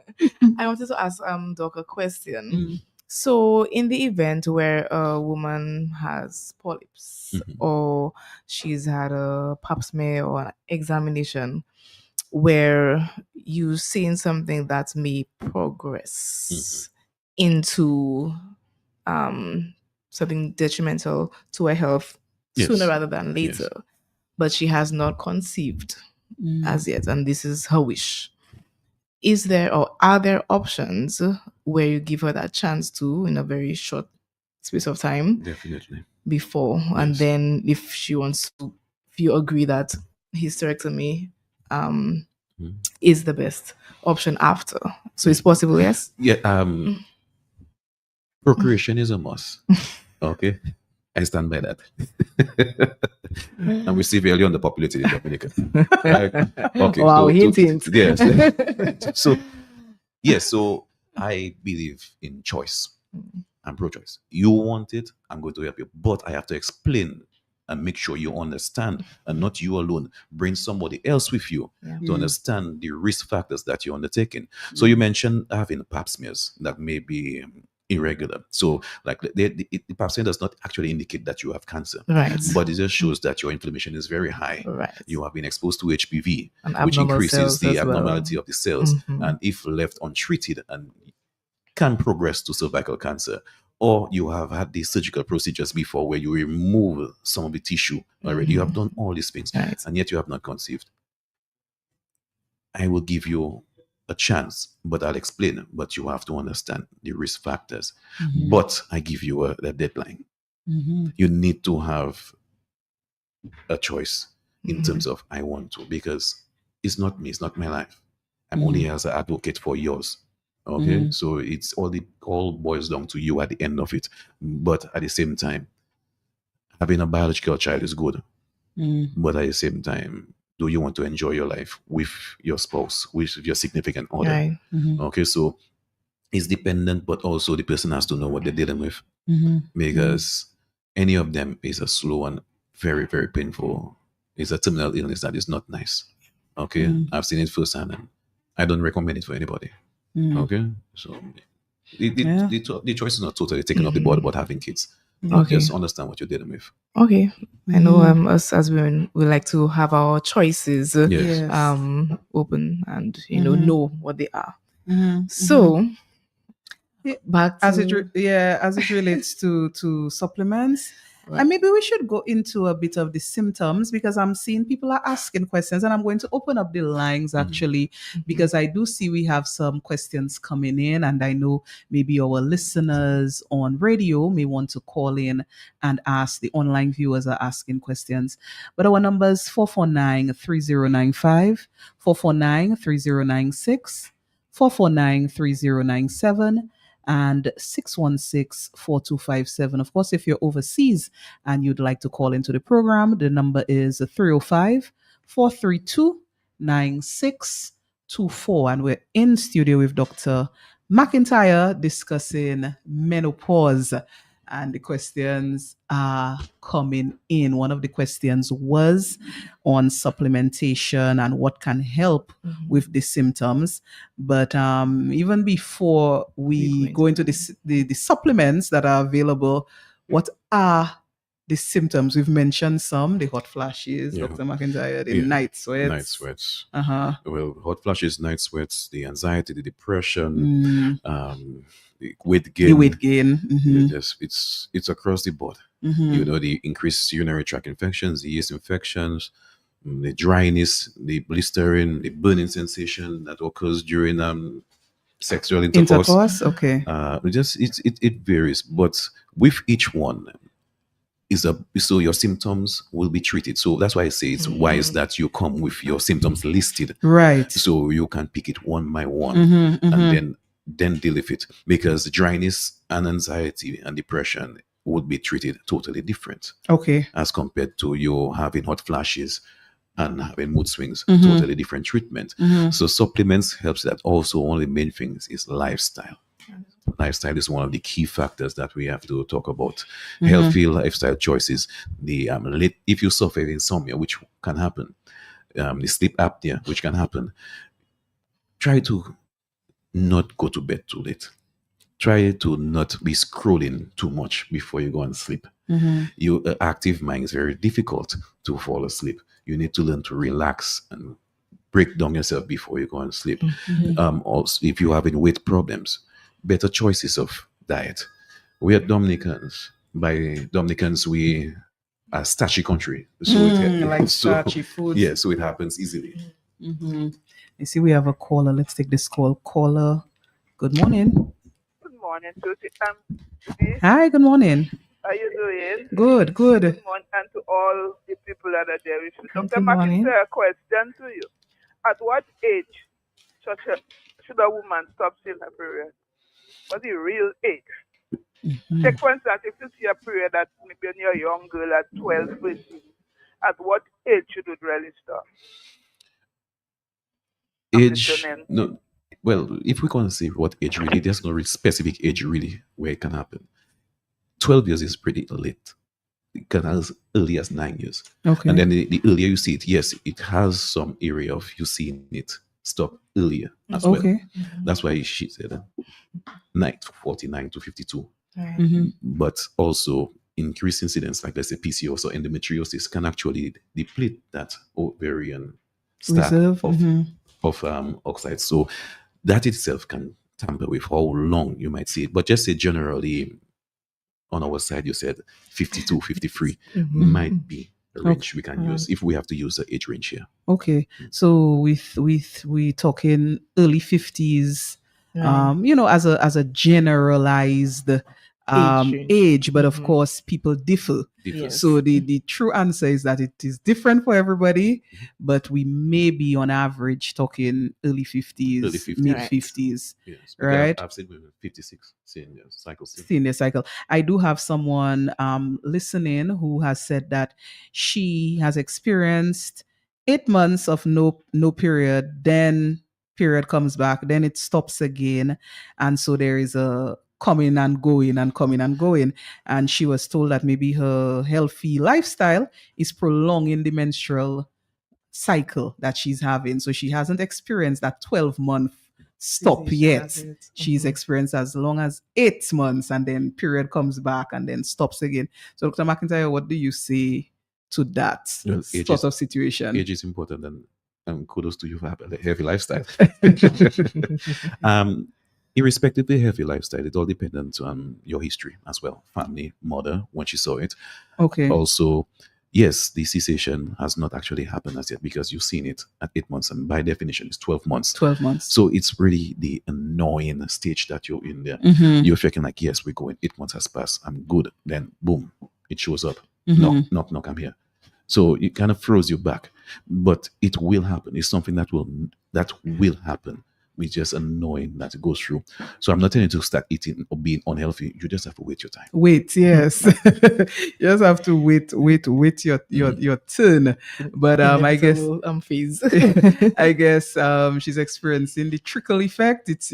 I wanted to ask Doc a question. Mm. So, in the event where a woman has polyps or she's had a pap smear or an examination where you've seen something that may progress into something detrimental to her health Yes. sooner rather than later, but she has not conceived as yet, and this is her wish. Is there or are there options where you give her that chance to in a very short space of time Definitely. before, and Yes. then if she wants to, if you agree that hysterectomy is the best option after, so it's possible, yes? Yeah. Procreation is a must. Okay. I stand by that. And we see very underpopulated in Dominica. Right? Okay. Wow, hint, hint. Yes. So yes, so I believe in choice. I'm pro-choice. You want it, I'm going to help you. But I have to explain and make sure you understand, and not you alone. Bring somebody else with you to understand the risk factors that you're undertaking. So you mentioned having pap smears that may be irregular. So like the pap smear does not actually indicate that you have cancer. Right. But it just shows that your inflammation is very high. Right. You have been exposed to HPV, And which abnormal increases cells the as well. abnormality of the cells. And if left untreated, and can progress to cervical cancer. Or you have had the surgical procedures before where you remove some of the tissue already. You have done all these things, Right. and yet you have not conceived. I will give you a chance, but I'll explain. But you have to understand the risk factors. But I give you a deadline. You need to have a choice in terms of I want to, because it's not me, it's not my life. I'm only as an advocate for yours. Okay, so it's all boils down to you at the end of it. But at the same time, having a biological child is good. But at the same time, do you want to enjoy your life with your spouse, with your significant other? Right. Okay, so it's dependent, but also the person has to know what they're dealing with, because any of them is a slow and very, very painful. It's a terminal illness that is not nice. Okay, I've seen it firsthand, and I don't recommend it for anybody. Okay, so the choice is not totally taken off the board about having kids. Okay. Just understand what you're dealing with. Okay. I know us as women, we like to have our choices Yes. open and know what they are. So back to As it relates to supplements. Right. And maybe we should go into a bit of the symptoms, because I'm seeing people are asking questions, and I'm going to open up the lines actually, because I do see we have some questions coming in, and I know maybe our listeners on radio may want to call in and ask. The online viewers are asking questions. But our number is 449-3095, 449-3096, 449-3097, and 616-4257. Of course, if you're overseas and you'd like to call into the program, the number is 305-432-9624. And we're in studio with Dr. McIntyre discussing menopause. And the questions are coming in. One of the questions was on supplementation and what can help with the symptoms. But even before we go into the supplements that are available, what are the symptoms? We've mentioned some, the hot flashes, Dr. McIntyre, the night sweats. Night sweats. Uh-huh. Well, hot flashes, night sweats, the anxiety, the depression, the weight gain. The weight gain. It's across the board. The increased urinary tract infections, the yeast infections, the dryness, the blistering, the burning sensation that occurs during sexual intercourse. Intercourse. Okay. It varies, but with each one is a so your symptoms will be treated. So that's why I say it's wise that you come with your symptoms listed, Right. so you can pick it one by one Mhm, mhm. and then deal with it, because dryness and anxiety and depression would be treated totally different Okay. as compared to you having hot flashes and having mood swings. Mhm. Totally different treatment. Mhm. So supplements helps that. Also, one of the main things is lifestyle. Lifestyle is one of the key factors that we have to talk about. Healthy lifestyle choices. The if you suffer insomnia, which can happen, the sleep apnea, which can happen, try to not go to bed too late. Try to not be scrolling too much before you go and sleep. Mhm. Your active mind is very difficult to fall asleep. You need to learn to relax and break down yourself before you go and sleep. Also, if you're having weight problems, better choices of diet. We are Dominicans. By Dominicans, we are starchy country, so Like starchy foods. Yeah, so it happens easily. Mhm. You see, we have a caller. Let's take this call. Caller, good morning. Good morning, Susie. Judy, Hi, good morning. how you doing? Good, Good good. morning, and to all the people that are there with you. Good Dr. morning. McIntyre, a question to you. At what age should a woman stop seeing her period? What's the real age? Take for instance, if you see a period that maybe when you're a young girl at 12, 13, at what age should it really stop? I'm Age, listening. no. Well, if we can say what age really, there's no specific age really where it can happen. 12 years is pretty late. It can as early as 9 years. Okay. And then the earlier you see it, yes, it has some area of you seeing it stop earlier as well. Okay. That's why she said 49 to 52. Right. Mhm. But also increased incidence, like let's say PCOS or endometriosis, can actually deplete that ovarian stack Reserve. of, Mhm. oxides. So that itself can tamper with how long you might see it. But just say generally, on our side, you said 52, 53 might be a range we can use if we have to use the age range here. Okay. So we talking early 50s, Right. as a generalized range. age, but of Mhm. course people differ. Different. Yes. So the true answer is that it is different for everybody, but we may be on average talking early 50s, Early 50s. mid Right. 50s, Yes. right? I've seen women 56 seeing the cycle still. Senior cycle. I do have someone listening who has said that she has experienced 8 months of no period, then period comes back, then it stops again, and so there is a coming and going and coming and going, and she was told that maybe her healthy lifestyle is prolonging the menstrual cycle that she's having, so she hasn't experienced that 12-month stop Cessation yet. of it. She's experienced as long as 8 months, and then period comes back and then stops again. So Dr. McIntyre, what do you say to that Well, sort of situation? Age is important, and kudos to you for having a healthy lifestyle. Irrespective of a healthy lifestyle, it all depends on your history as well. Family, mother, when she saw it. Okay. Also, yes, the cessation has not actually happened as yet because you've seen it at 8 months, and by definition, it's 12 months. 12 months. So it's really the annoying stage that you're in there. Mhm. You're thinking like, yes, we're going. 8 months has passed. I'm good. Then boom, it shows up. Mhm. Knock, I'm here. So it kind of throws you back, but it will happen. It's something that will happen. It's just annoying that it goes through. So I'm not telling you to start eating or being unhealthy. You just have to wait your time. Wait, yes. You just have to wait your turn. But I guess Inevitable, phase. I guess she's experiencing the trickle effect. It's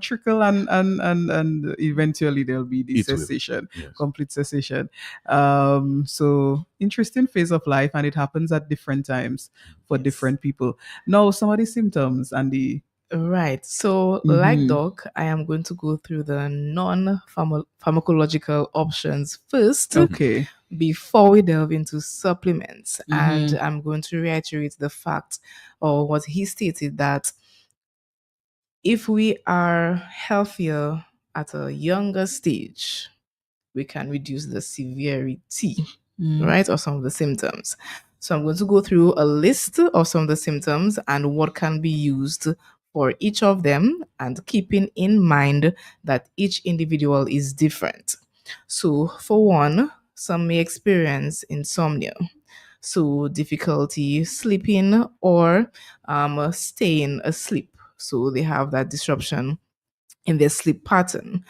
trickle and eventually there'll be the It will. cessation, Yes. complete cessation. So interesting phase of life, and it happens at different times for Yes. different people. Now, some of the symptoms and the Right. So, like Mhm. Doc, I am going to go through the non-pharmacological options first okay. before we delve into supplements. Mhm. And I'm going to reiterate the fact, or what he stated, that if we are healthier at a younger stage, we can reduce the severity, Mm. right, or some of the symptoms. So I'm going to go through a list of some of the symptoms and what can be used for each of them, and keeping in mind that each individual is different. So, for one, some may experience insomnia, so difficulty sleeping or staying asleep. So they have that disruption in their sleep pattern.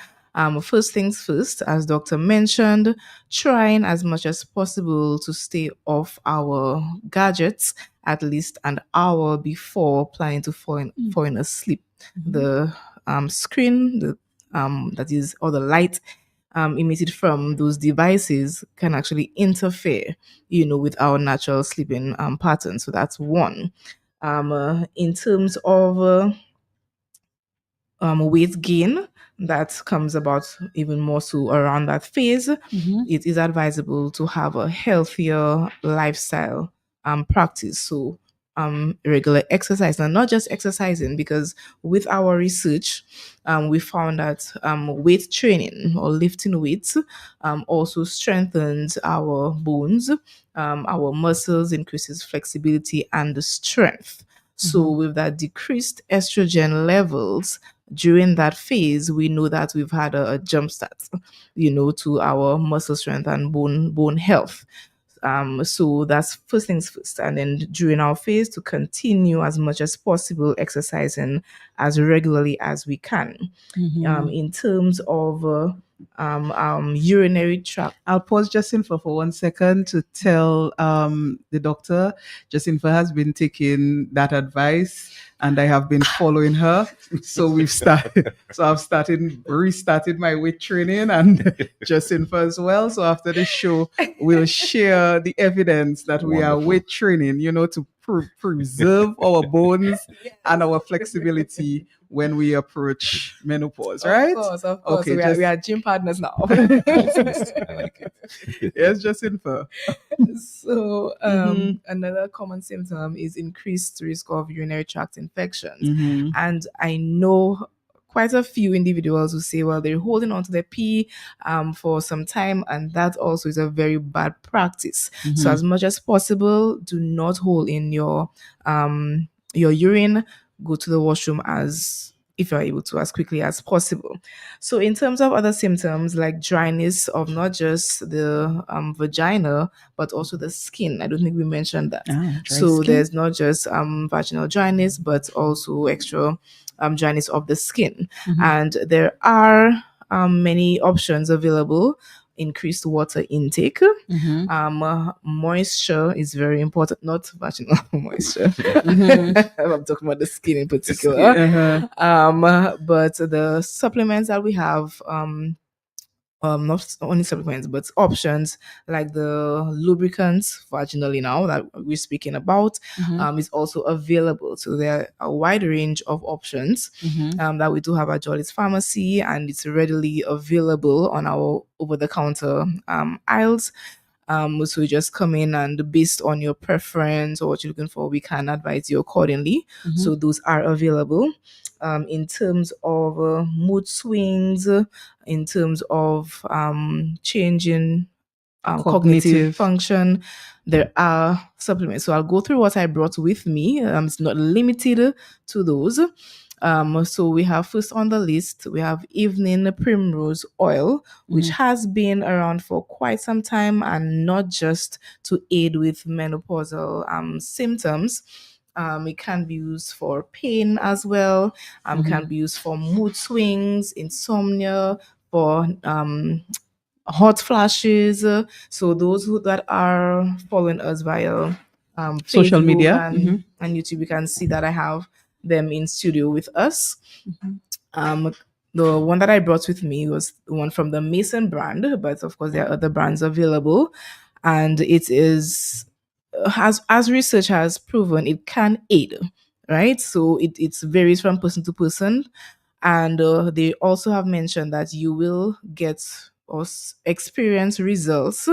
First things first, as doctor mentioned, trying as much as possible to stay off our gadgets at least an hour before planning to falling asleep. The screen, that is, or the light emitted from those devices can actually interfere, with our natural sleeping pattern. So that's one. In terms of weight gain that comes about even more so around that phase, it is advisable to have a healthier lifestyle practice. So regular exercise, and not just exercising, because with our research, we found that weight training or lifting weights also strengthens our bones, our muscles, increases flexibility and the strength. So, with that decreased estrogen levels during that phase, we know that we've had a jump start, to our muscle strength and bone health. So that's first things first, and then during our phase, to continue as much as possible exercising as regularly as we can. In terms of urinary tract. I'll pause Jacinta for 1 second to tell the doctor. Jacinta has been taking that advice and I have been following her. So I've restarted my weight training, and Jacinta as well. So after the show, we'll share the evidence that we are Wonderful. weight training, to preserve our bones and our flexibility when we approach menopause, right? Of course. Okay, So just- we are gym partners now. I like it. Yes, Jacinta. So another common symptom is increased risk of urinary tract infections. And I know quite a few individuals who say, well, they're holding on to their pee for some time, and that also is a very bad practice. So as much as possible, do not hold in your urine. Go to the washroom if you're able to, as quickly as possible. So in terms of other symptoms like dryness of not just the vagina, but also the skin, I don't think we mentioned that. So there's not just vaginal dryness, but also extra dryness of the skin. And there are many options available. Increased water intake. Moisture is very important, not vaginal moisture. I'm talking about the skin in particular. But the supplements that we have, not only supplements, but options like the lubricants vaginally now that we're speaking about, is also available. So there are a wide range of options that we do have at Jolly's Pharmacy, and it's readily available on our over-the-counter aisles. So you just come in, and based on your preference or what you're looking for, we can advise you accordingly. So those are available. In terms of mood swings, in terms of changing cognitive function, there are supplements. So I'll go through what I brought with me. It's not limited to those. So we have first on the list, we have evening primrose oil, which has been around for quite some time, and not just to aid with menopausal symptoms. It can be used for pain as well. Can be used for mood swings, insomnia, for hot flashes. So those that are following us via Social Facebook media. and YouTube, you can see that I have them in studio with us. The one that I brought with me was the one from the Mason brand, but of course there are other brands available, and it is as research has proven, it can aid, right? So it varies from person to person, and they also have mentioned that you will get or experience results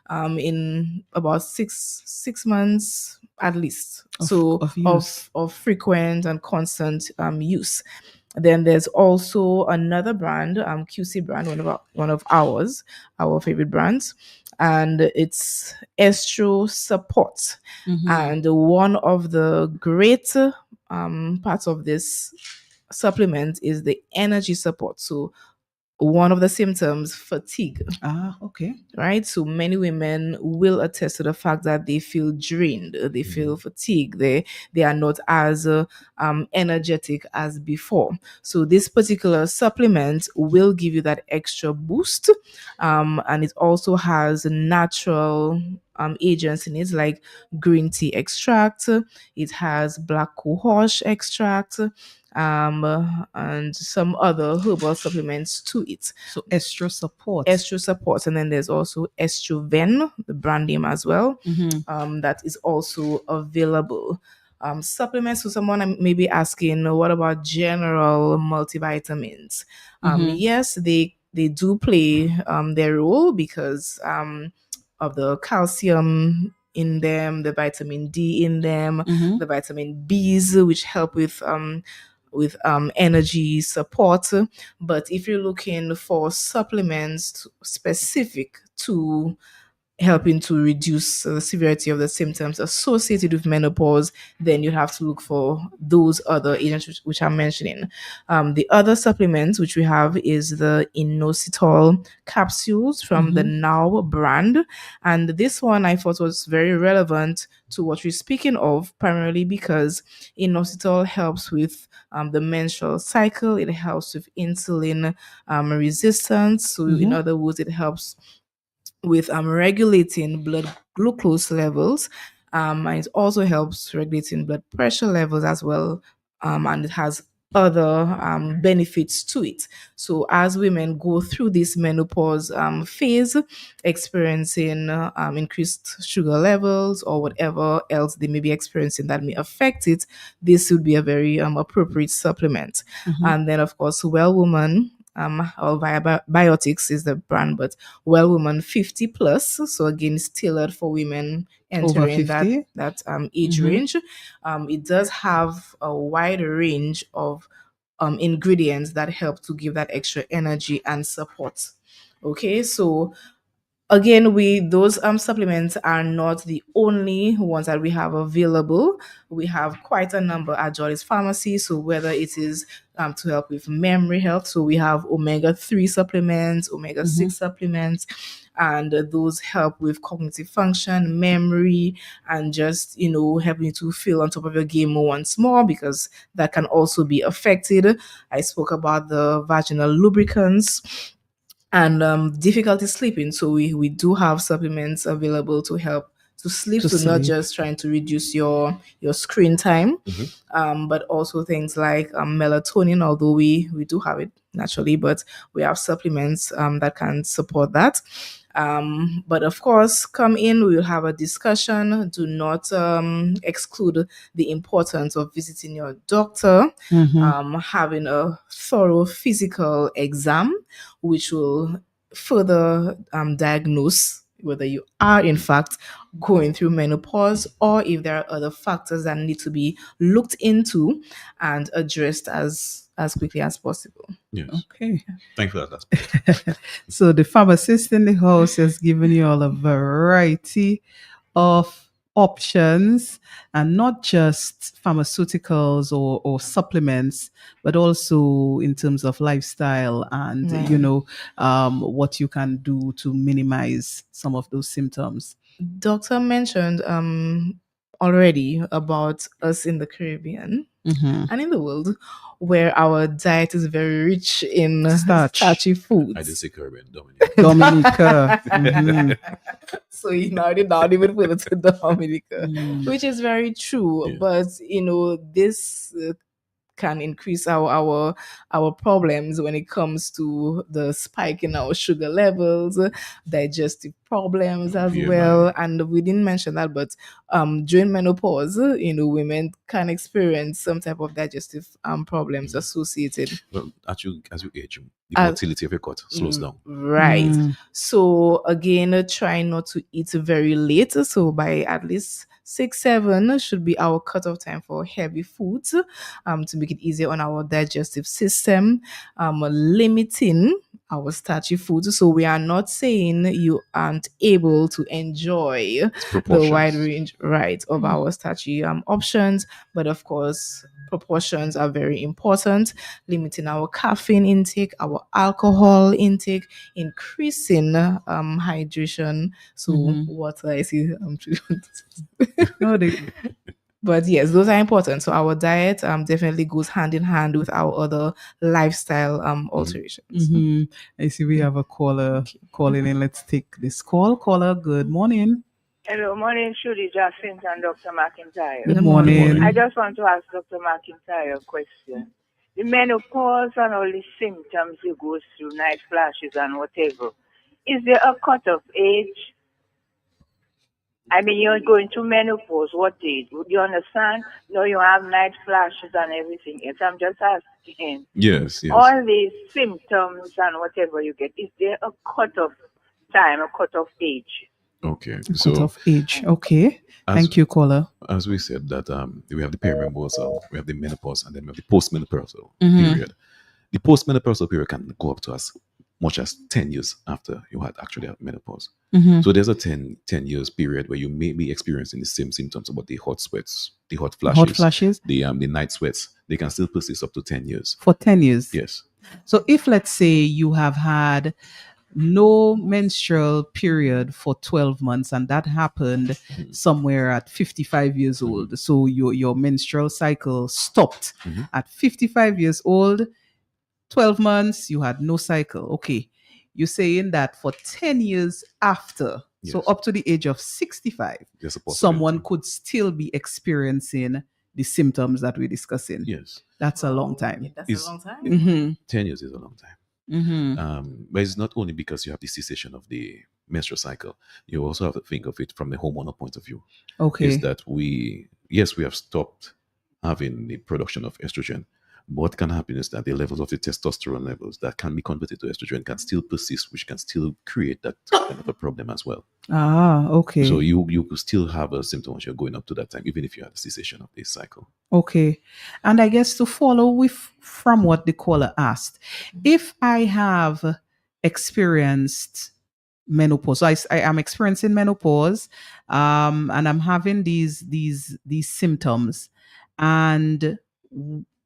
in about six months at least. Of frequent and constant use. Then there's also another brand, QC brand, one of ours, our favorite brands. and it's estro support. And one of the great parts of this supplement is the energy support. So one of the symptoms, fatigue, Okay. right? So many women will attest to the fact that they feel drained, they feel fatigued, they are not as energetic as before. So this particular supplement will give you that extra boost, and it also has natural agents in it like green tea extract. It has black cohosh extract. And some other herbal supplements to it. So extra support. Estro support, and then there's also Estroven, the brand name as well, that is also available. Supplements. So someone may be asking, what about general multivitamins? Yes, they do play their role because of the calcium in them, the vitamin D in them, the vitamin B's, which help with energy support. But if you're looking for supplements specific to helping to reduce the severity of the symptoms associated with menopause, then you have to look for those other agents which I'm mentioning. The other supplements which we have is the inositol capsules from the Now brand. And this one I thought was very relevant to what we're speaking of, primarily because inositol helps with the menstrual cycle. It helps with insulin resistance. So in other words, it helps with regulating blood glucose levels. And it also helps regulating blood pressure levels as well. And it has other benefits to it. So as women go through this menopause phase, experiencing increased sugar levels or whatever else they may be experiencing that may affect it, this would be a very appropriate supplement. And then, of course, Well Woman, or Biotics is the brand, but Well Woman 50 plus. So again, it's tailored for women Over entering 50? that age range. It does have a wide range of ingredients that help to give that extra energy and support. Okay, so again, we those supplements are not the only ones that we have available. We have quite a number at Jolly's Pharmacy. So whether it is to help with memory health, so we have omega-3 supplements, omega-6 supplements, and those help with cognitive function, memory, and just helping you to feel on top of your game once more, because that can also be affected. I spoke about the vaginal lubricants and difficulty sleeping. So we do have supplements available to help to sleep. To So not sleep. just trying to reduce your screen time, but also things like melatonin. Although we do have it naturally, but we have supplements that can support that. But of course, come in, we will have a discussion. Do not exclude the importance of visiting your doctor, having a thorough physical exam, which will further diagnose whether you are in fact going through menopause or if there are other factors that need to be looked into and addressed as quickly as possible. Yes. Okay. Thank you for that. That's So the pharmacist in the house has given you all a variety of options, and not just pharmaceuticals or supplements, but also in terms of lifestyle and what you can do to minimize some of those symptoms. Doctor mentioned already about us in the Caribbean and in the world, where our diet is very rich in Starch. starchy foods. I did say Caribbean, Dominic. Dominica. Mhm. So you now did not even put it to Dominica, Mm. which is very true. Yeah. But this can increase our problems when it comes to the spike in our sugar levels, digestive problems as BMI. well. And we didn't mention that, but during menopause, women can experience some type of digestive problems associated. Well, as you age, the motility of your gut slows down. Right. Mm. So again, try not to eat very late. So by at least 6-7 should be our cutoff time for heavy foods, to make it easier on our digestive system. Limiting our starchy foods. So we are not saying you aren't able to enjoy the wide Proportions. range, right, of our starchy options, but of course proportions are very important. Limiting our caffeine intake, our alcohol intake, increasing hydration. So water, I see. No, But yes, those are important. So our diet definitely goes hand in hand with our other lifestyle alterations. I see we have a caller calling in. Let's take this call. Caller, good morning. Hello, morning, Shuri Jacinth and Dr. McIntyre. Good Good morning. morning. I just want to ask Dr. McIntyre a question. The menopause and all the symptoms you go through, night flashes and whatever, is there a cut-off age? I mean, you're going through menopause, what age? Would you understand? No, you have night flashes and everything else. I'm just asking. Yes, yes. All these symptoms and whatever you get, is there a cut-off time, a cut-off age? Okay. Cut So off age. Okay. as, Thank you, caller. as we said that we have the perimenopausal, we have the menopause, and then we have the postmenopausal Mhm. period. The postmenopausal period can go up to as much as 10 years after you had actually had menopause. Mhm. So there's a 10 years period where you may be experiencing the same symptoms about the hot sweats, the hot flashes, Hot flashes the night sweats. They can still persist up to 10 years. for 10 years. Yes. So if let's say you have had no menstrual period for 12 months and that happened somewhere at 55 years old, so your menstrual cycle stopped Mhm. at 55 years old, 12 months you had no cycle. Okay, you're saying that for 10 years after, so Yes. up to the age of 65, There's a possibility. someone could still be experiencing the symptoms that we're discussing. Yes. That's a long time. That's Is- a long time. Mm-hmm. 10 years is a long time. Mm-hmm. But it's not only because you have the cessation of the menstrual cycle. You also have to think of it from the hormonal point of view. Okay. Is that we have stopped having the production of estrogen. What can happen is that the levels of the testosterone levels that can be converted to estrogen can still persist, which can still create that kind of a problem as well. Ah, okay. So you could still have a symptom once you're going up to that time, even if you had a cessation of this cycle. Okay. And I guess to follow with from what the caller asked, if I have experienced menopause, so I am experiencing menopause, and I'm having these symptoms, and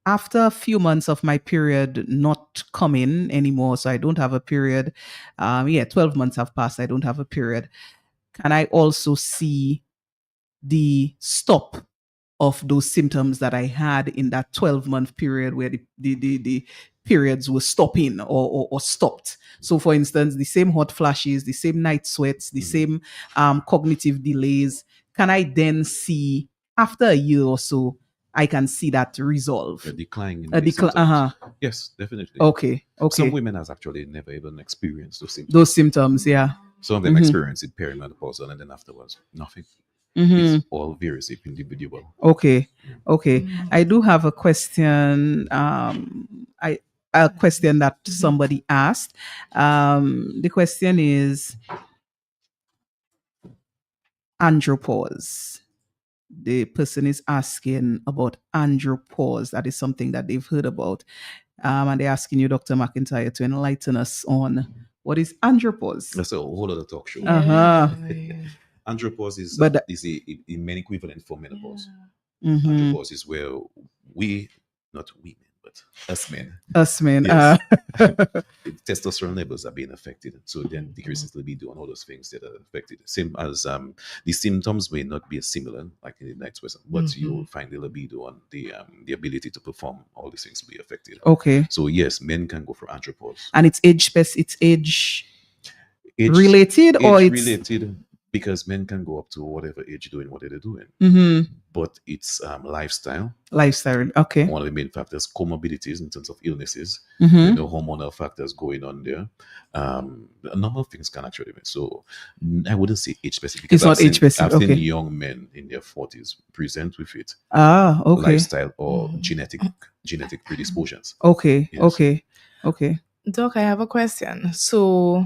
after a few months of my period not coming anymore, so I don't have a period. 12 months have passed. I don't have a period. Can I also see the stop of those symptoms that I had in that 12-month period where the periods were stopping or stopped? So for instance, the same hot flashes, the same night sweats, the same cognitive delays, can I then see after a year or so, I can see that resolve? A decline in A the decline. symptoms. Yes, definitely. Okay. Some Okay. women has actually never even experienced those symptoms. Those symptoms, yeah. Some of them Mhm. experience it perimenopausal and then afterwards, nothing. Mhm. It's all varies individual. Okay. Okay. I do have a question. A question that somebody asked. The question is andropause. The person is asking about andropause. That is something that they've heard about. And they're asking you, Dr. McIntyre, to enlighten us on what is andropause. That's a whole other talk show. Uh-huh. Andropause is But a main equivalent for menopause. Mhm. Andropause is where not women, but us men, Us men. Yes. testosterone levels are being affected. So then decreases libido and all those things that are affected. Same as the symptoms may not be similar, like in the night sweats, but you will find the libido and the ability to perform all these things will be affected. Okay. So yes, men can go for andropause. And it's age related, or Age it's related because men can go up to whatever age doing what they're doing. Mhm. But it's lifestyle. Lifestyle. Okay. One of the main factors, comorbidities in terms of illnesses, Mhm. hormonal factors going on there. A number of things can actually be. So I wouldn't say age specific. It's because not age specific, I've seen okay. young men in their 40s present with it, Ah, okay. lifestyle or genetic predispositions. Okay. Yes. Okay. Okay. Doc, I have a question. So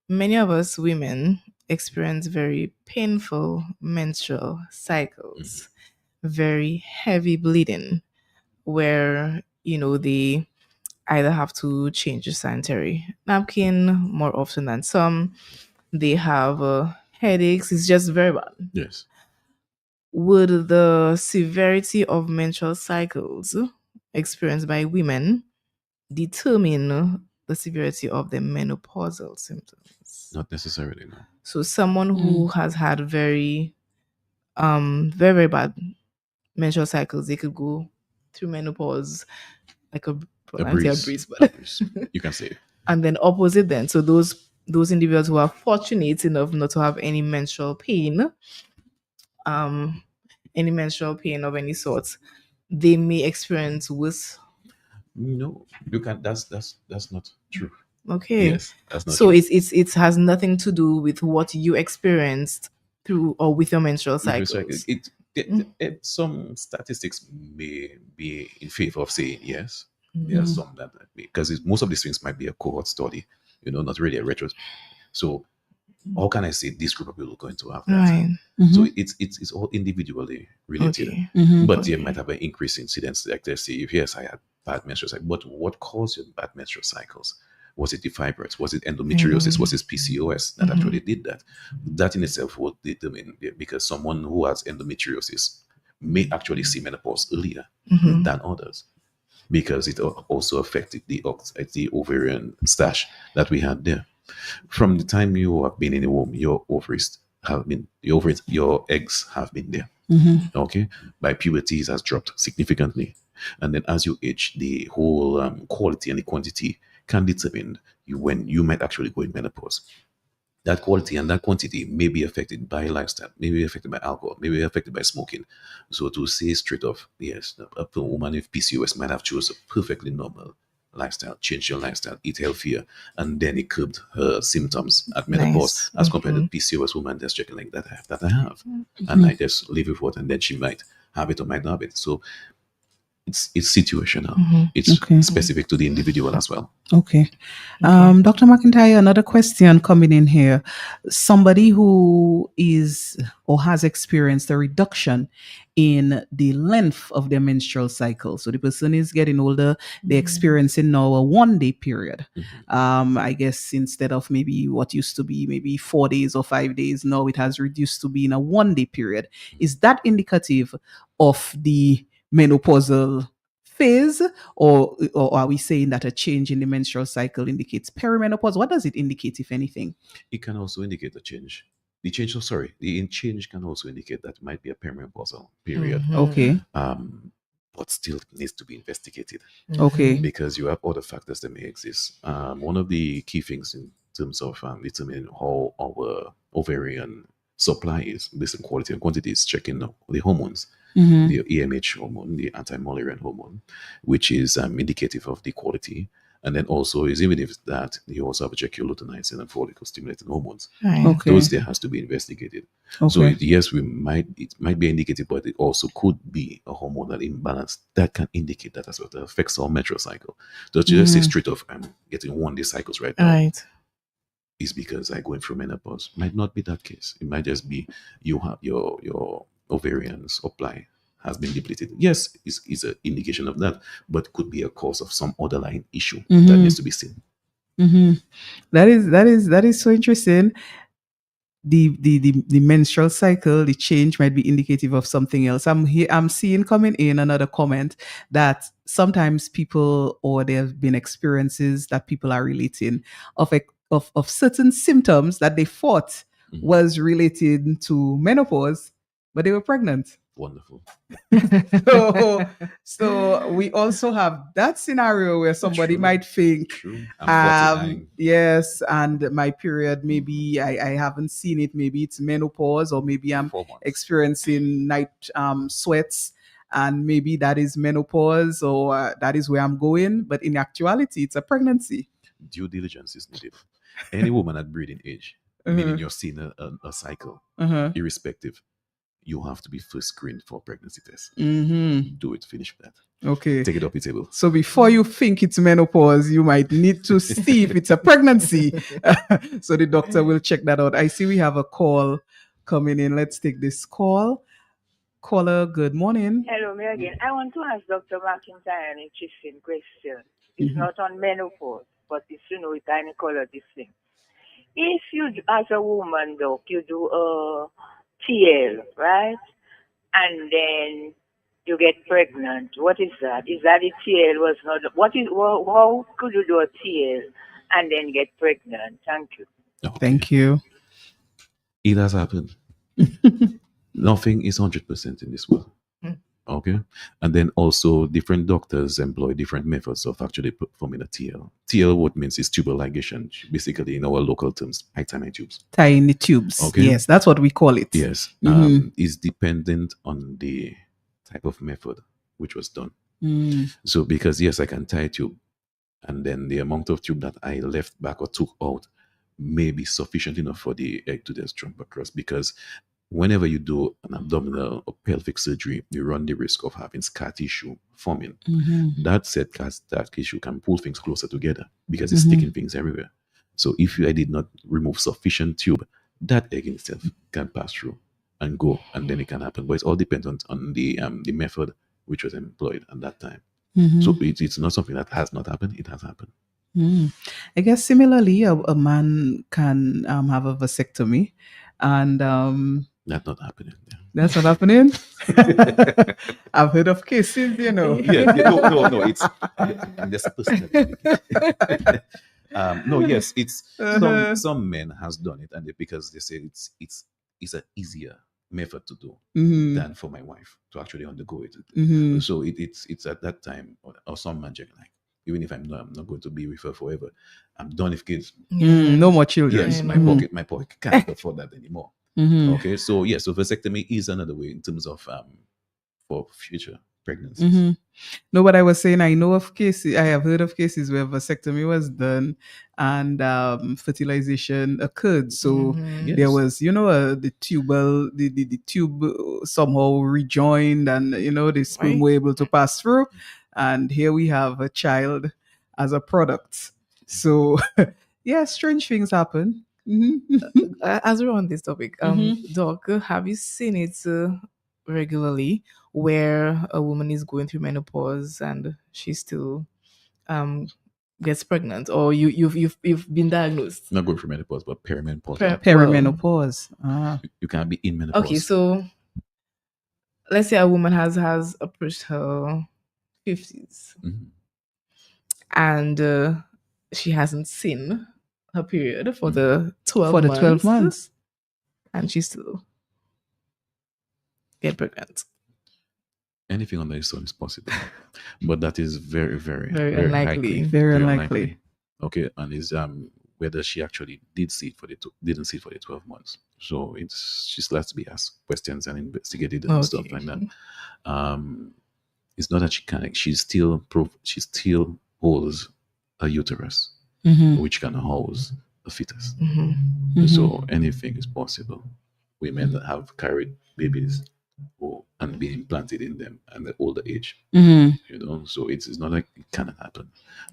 many of us women experience very painful menstrual cycles, very heavy bleeding, where the either have to change the sanitary napkin more often than some. They have headaches. It's just very bad. Yes. Would the severity of menstrual cycles experienced by women determine the severity of the menopausal symptoms? Not necessarily, no. So someone who has had very, very bad menstrual cycles, they could go through menopause like a breeze. but You can say it. and then opposite then. So those individuals who are fortunate enough not to have any menstrual pain of any sort, they may experience worse. No, you can. That's not true. Okay. Yes, that's not So true. it has nothing to do with what you experienced through or with your menstrual With respect- cycles. some statistics may be in favor of saying yes. There are some that because most of these things might be a cohort study, not really a retro. So how can I say this group of people are going to have that? Right. So it's all individually related. Okay. But you might have an increased incidence. Like they say, if yes, I had bad menstrual cycles. But what caused your bad menstrual cycles? Was it the fibroids? Was it endometriosis? Was it PCOS that actually did that? That in itself will determine, because someone who has endometriosis may actually see menopause earlier than others, because it also affected the ovarian stash that we had there. From the time you have been in the womb, your ovaries have been, your eggs have been there. Okay, by puberty it has dropped significantly, and then as you age, the whole quality and the quantity can determine when you might actually go in menopause. That quality and that quantity may be affected by lifestyle, may be affected by alcohol, may be affected by smoking. So to say straight off, yes, a woman with PCOS might have chosen a perfectly normal lifestyle, change your lifestyle, eat healthier, and then it curbed her symptoms at menopause as compared to PCOS woman that's checking like that I have. And I just live with what, and then she might have it or might not have it. So it's situational. It's specific to the individual as well. Okay. Dr. McIntyre, another question coming in here. Somebody who is or has experienced a reduction in the length of their menstrual cycle. So the person is getting older, they're experiencing now a 1 day period. I guess instead of maybe what used to be maybe 4 days or 5 days, now it has reduced to being a 1 day period. Is that indicative of the menopausal phase, or are we saying that a change in the menstrual cycle indicates perimenopause? What does it indicate, if anything? It can also indicate a change. The change can also indicate that it might be a perimenopausal period. Okay. But still needs to be investigated. Okay. Because you have other factors that may exist. One of the key things in terms of determining how our ovarian supply is, based on quality and quantity, is checking the hormones. The AMH hormone, the anti-Mullerian hormone, which is indicative of the quality. And then also is even if that you also have a check your luteinizing and follicle stimulating hormones. Okay. Those there has to be investigated. Okay. So yes, it might be indicative, but it also could be a hormonal imbalance that can indicate that as well. That affects our menstrual cycle. So to just say straight off, I'm getting 1 day cycles right now. Right. Is because I'm going through menopause. Might not be that case. It might just be you have your ovarian supply has been depleted. Yes, is an indication of that, but could be a cause of some underlying issue that needs to be seen. That is so interesting. The menstrual cycle, the change might be indicative of something else. I'm seeing coming in another comment that sometimes people, or there have been experiences that people are relating of certain symptoms that they thought was related to menopause, but they were pregnant. Wonderful. So we also have that scenario where somebody True. might think, True. I'm 49. yes, and my period, maybe I haven't seen it, maybe it's menopause, or maybe I'm 4 months. experiencing night sweats, and maybe that is menopause, or that is where I'm going, but in actuality it's a pregnancy. Due diligence is needed. Any woman at breeding age, meaning you're seeing a cycle, irrespective, you have to be first screened for pregnancy test. Do it, finish with that. Okay. Take it off the table. So before you think it's menopause, you might need to see if it's a pregnancy. So the doctor will check that out. I see we have a call coming in. Let's take this call. Caller, good morning. Hello, me again. I want to ask Dr. McIntyre an interesting question. It's Mhm. not on menopause, but it's, gynecology thing. If you, as a woman, doc, you do a TL, right? And then you get pregnant. What is that? Is that a TL was not, how could you do a TL and then get pregnant? Thank you. Okay. Thank you. It has happened. Nothing is 100% in this world. Mm. Okay. And then also different doctors employ different methods of actually performing a TL. TL, what means is tubal ligation, basically in our local terms, high tubes. Tiny tubes. Okay. Yes, that's what we call it. Yes. Mhm. Is dependent on the type of method which was done. Mm. So because yes, I can tie a tube, and then the amount of tube that I left back or took out may be sufficient enough for the egg to just jump across. Because whenever you do an abdominal or pelvic surgery, you run the risk of having scar tissue forming. Mhm. That said, scar tissue can pull things closer together because it's Mhm. sticking things everywhere. So if I did not remove sufficient tube, that egg in itself can pass through and go, and then it can happen. But it all depends on the method which was employed at that time. Mhm. So it's not something that has not happened. It has happened. Mm. I guess similarly, a man can have a vasectomy, and That's not happening. Yeah. that's not happening. I've heard of cases, No, it's I'm just personally speaking. No, yes, it's Uh-huh. some men has done it, and because they say it's an easier method to do Mhm. than for my wife to actually undergo it. Mhm. So it's at that time, or some magic, like even if I'm not going to be with her forever, I'm done with kids. No more children. Yes, I my know. pocket can't afford that anymore. Mhm. Okay, so yes, so vasectomy is another way in terms of for future pregnancies. Mhm. No, but I was saying I know of cases. I have heard of cases where vasectomy was done and fertilization occurred. So Mhm. there Yes. was, the tube somehow rejoined, and the sperm Right. were able to pass through, and here we have a child as a product. So yeah, strange things happen. Mhm. As we're on this topic, Mhm. Doc, have you seen it regularly where a woman is going through menopause and she still gets pregnant, or you've been diagnosed? Not going for menopause, but perimenopause. Well, Perimenopause. Ah. You can't be in menopause. okay, so let's say a woman has approached her 50s Mhm. and she hasn't seen her period for the 12 For the months, 12 months. and she still get pregnant. Anything under the sun is possible, but that is very, very, Very very unlikely. likely. Very unlikely. Okay, and is whether she actually didn't see it for the 12 months. So she still has to be asked questions and investigated and stuff Okay. like that. It's not that she still holds a uterus Mhm. which can house a fetus. Mhm. Mhm. So anything is possible. Women that have carried babies and been implanted in them at the older age, Mhm. so it's not like it cannot happen.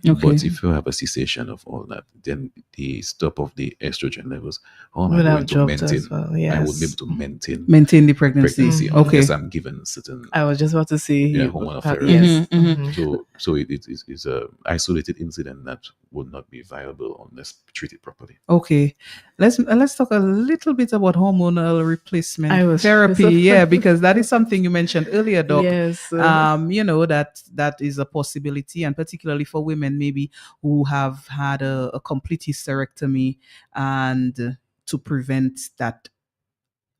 Okay. But if you have a cessation of all that, then the stop of the estrogen levels, how am I Would going have to dropped maintain? as well. I would Yes. be able to maintain Maintain the pregnancy. pregnancy Mhm. Okay. unless I'm given certain. I was just about to say Yeah, hormonal therapy. yes. Mhm, Mhm. So it's a isolated incident that would not be viable unless treated properly. Okay, let's talk a little bit about hormonal replacement I was- therapy. Yeah, because that is something you mentioned earlier, Doc. Yes. That is a possibility, and particularly for women maybe who have had a complete hysterectomy, and to prevent that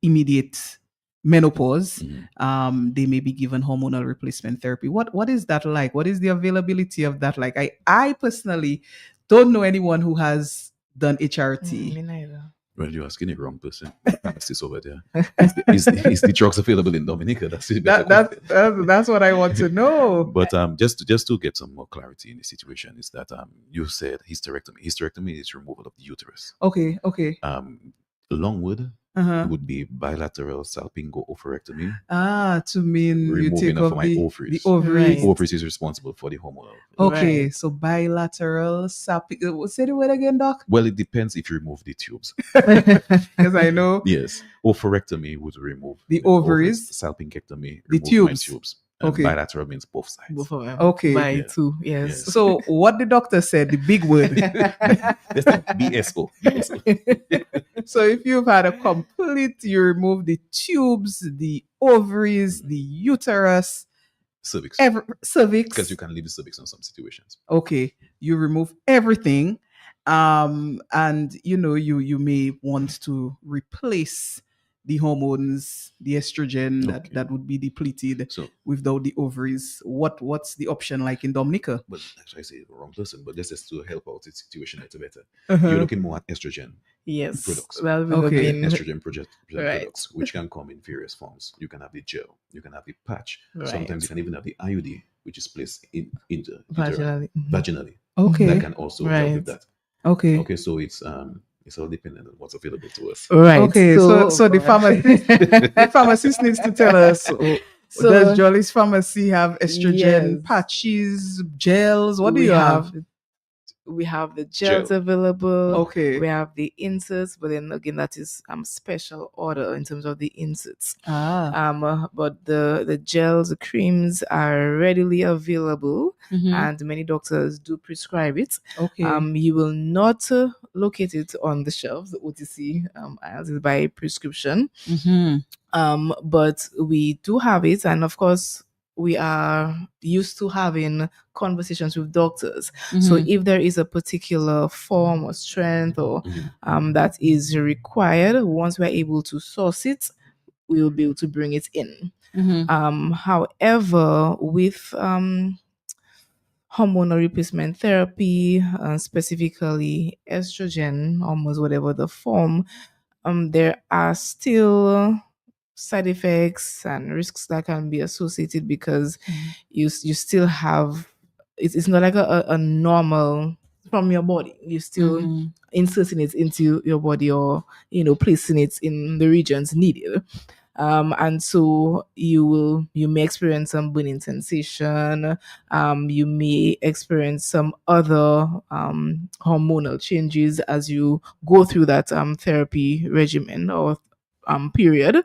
immediate menopause, they may be given hormonal replacement therapy. What is that like? What is the availability of that like? I personally don't know anyone who has done HRT. Me neither. Well, you're asking the wrong person. Pharmacist over there. Is the drugs available in Dominica? That's it. That's what I want to know. But just to get some more clarity in the situation is that you said hysterectomy. Hysterectomy is removal of the uterus. Okay. Longwood Uh-huh. would be bilateral salpingo oophorectomy. To mean you Removing take of off my the ovaries. ovaries. Right. Ovaries is responsible for the hormonal. Okay, Right. so bilateral say the word again, Doc. Well, it depends if you remove the tubes. Because I know Yes, oophorectomy would remove The ovaries. Salpingectomy The remove my tubes. tubes. Okay. Bilateral means both sides. Both of them. Okay. By Yeah. two. Yes. So what the doctor said, the big word. That's the BSO. So if you've had a complete, you remove the tubes, the ovaries, the uterus, Cervix. cervix. Because you can leave the cervix in some situations. Okay, you remove everything, and you may want to replace the hormones, the estrogen Okay. that would be depleted So, without the ovaries. What's the option like in Dominica? but actually, I say the wrong person, but this is to help out the situation a little better. Uh-huh. You're looking more at estrogen Yes. products. That would Okay. have been estrogen Right. products, which can come in various forms. You can have the gel, you can have the patch. Right. Sometimes you can even have the IUD, which is placed into vaginally. vaginally. Okay. That can also help with Right. that. Okay. Okay, so it's all dependent on what's available to us. Right. Okay, so the pharmacist, the pharmacist needs to tell us. So- Does Jolly's Pharmacy have estrogen Yes. patches, gels? What do we you have? We have the gels Gel. available. Okay. We have the inserts, but then again, that is special order in terms of the inserts. But the gels, the creams are readily available, and many doctors do prescribe it. Okay. You will not locate it on the shelves, the OTC aisles, is by prescription. But we do have it, and of course, we are used to having conversations with doctors. So if there is a particular form or strength or that is required, once we're able to source it, we will be able to bring it in. However, with hormonal replacement therapy, specifically estrogen, almost whatever the form, there are still side effects and risks that can be associated because you still have it's not like a normal from your body. You still inserting it into your body or placing it in the regions needed. And so you may experience some burning sensation. You may experience some other hormonal changes as you go through that therapy regimen or period.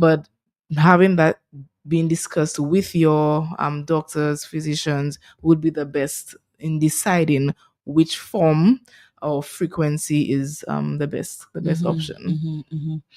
But having that being discussed with your doctors, physicians would be the best in deciding which form or frequency is the best option.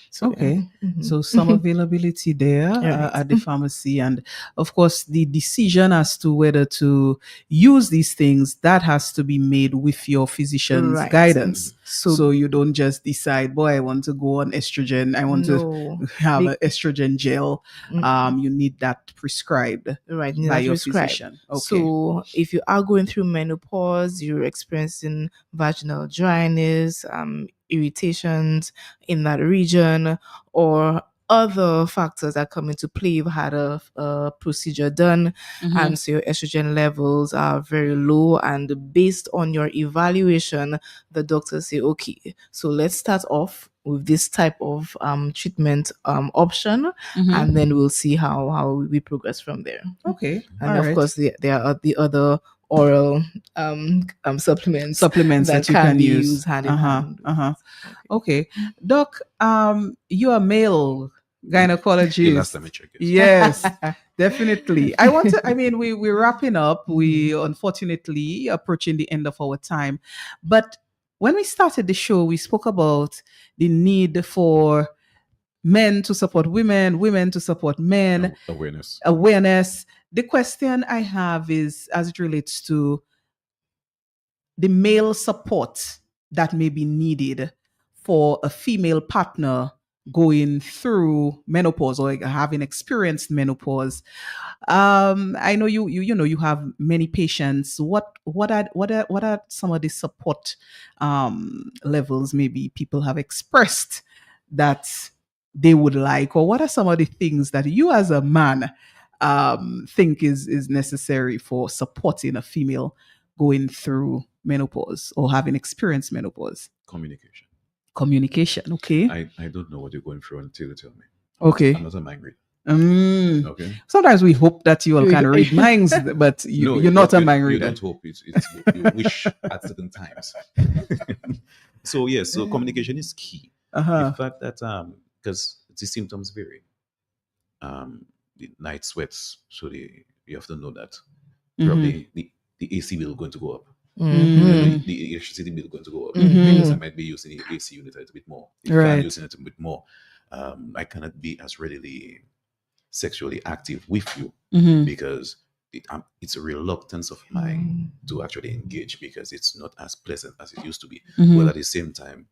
So, Okay. yeah. Mhm. So some availability there Right. at the pharmacy, and of course the decision as to whether to use these things, that has to be made with your physician's Right. guidance. So, So you don't just decide, boy, I want to go on estrogen, I want to no, have Be- an estrogen gel. Mm. You need that prescribed right, by not your prescribed. physician. Okay. So if you are going through menopause, you're experiencing vaginal dryness, irritations in that region, or other factors that come into play. You've had a procedure done, and so your estrogen levels are very low. And based on your evaluation, the doctors say, okay, so let's start off with this type of treatment option, and then we'll see how we progress from there. Okay. And All of right. course, there are the other oral supplements Supplements that you can can be use used hand in hand. Okay. Doc, you are male gynecologist. The last time I checked it. Yes, definitely. We're wrapping up. We unfortunately approaching the end of our time. But when we started the show, we spoke about the need for men to support women, women to support men, awareness. The question I have is as it relates to the male support that may be needed for a female partner going through menopause or having experienced menopause. I know you have many patients. What are some of the support levels maybe people have expressed that they would like, or what are some of the things that you as a man think is necessary for supporting a female going through menopause or having experienced menopause? Communication. Okay. I don't know what you're going through until you tell me. Okay. I'm not a mind reader. Okay. Sometimes we hope that you all can read minds, but you're not a mind You reader. don't hope it. You wish at certain times. So yes, so communication is key. The fact that because the symptoms vary. the night sweats. So you have to know that Mhm. probably the AC bill going to go up. Mhm. The electricity bill going to go up Mhm. because I might be using the AC unit a little bit more. If Right. I'm using it a bit more, I cannot be as readily sexually active with you Mhm. because it's a reluctance of mine to actually engage because it's not as pleasant as it used to be. Mhm. But at the same time,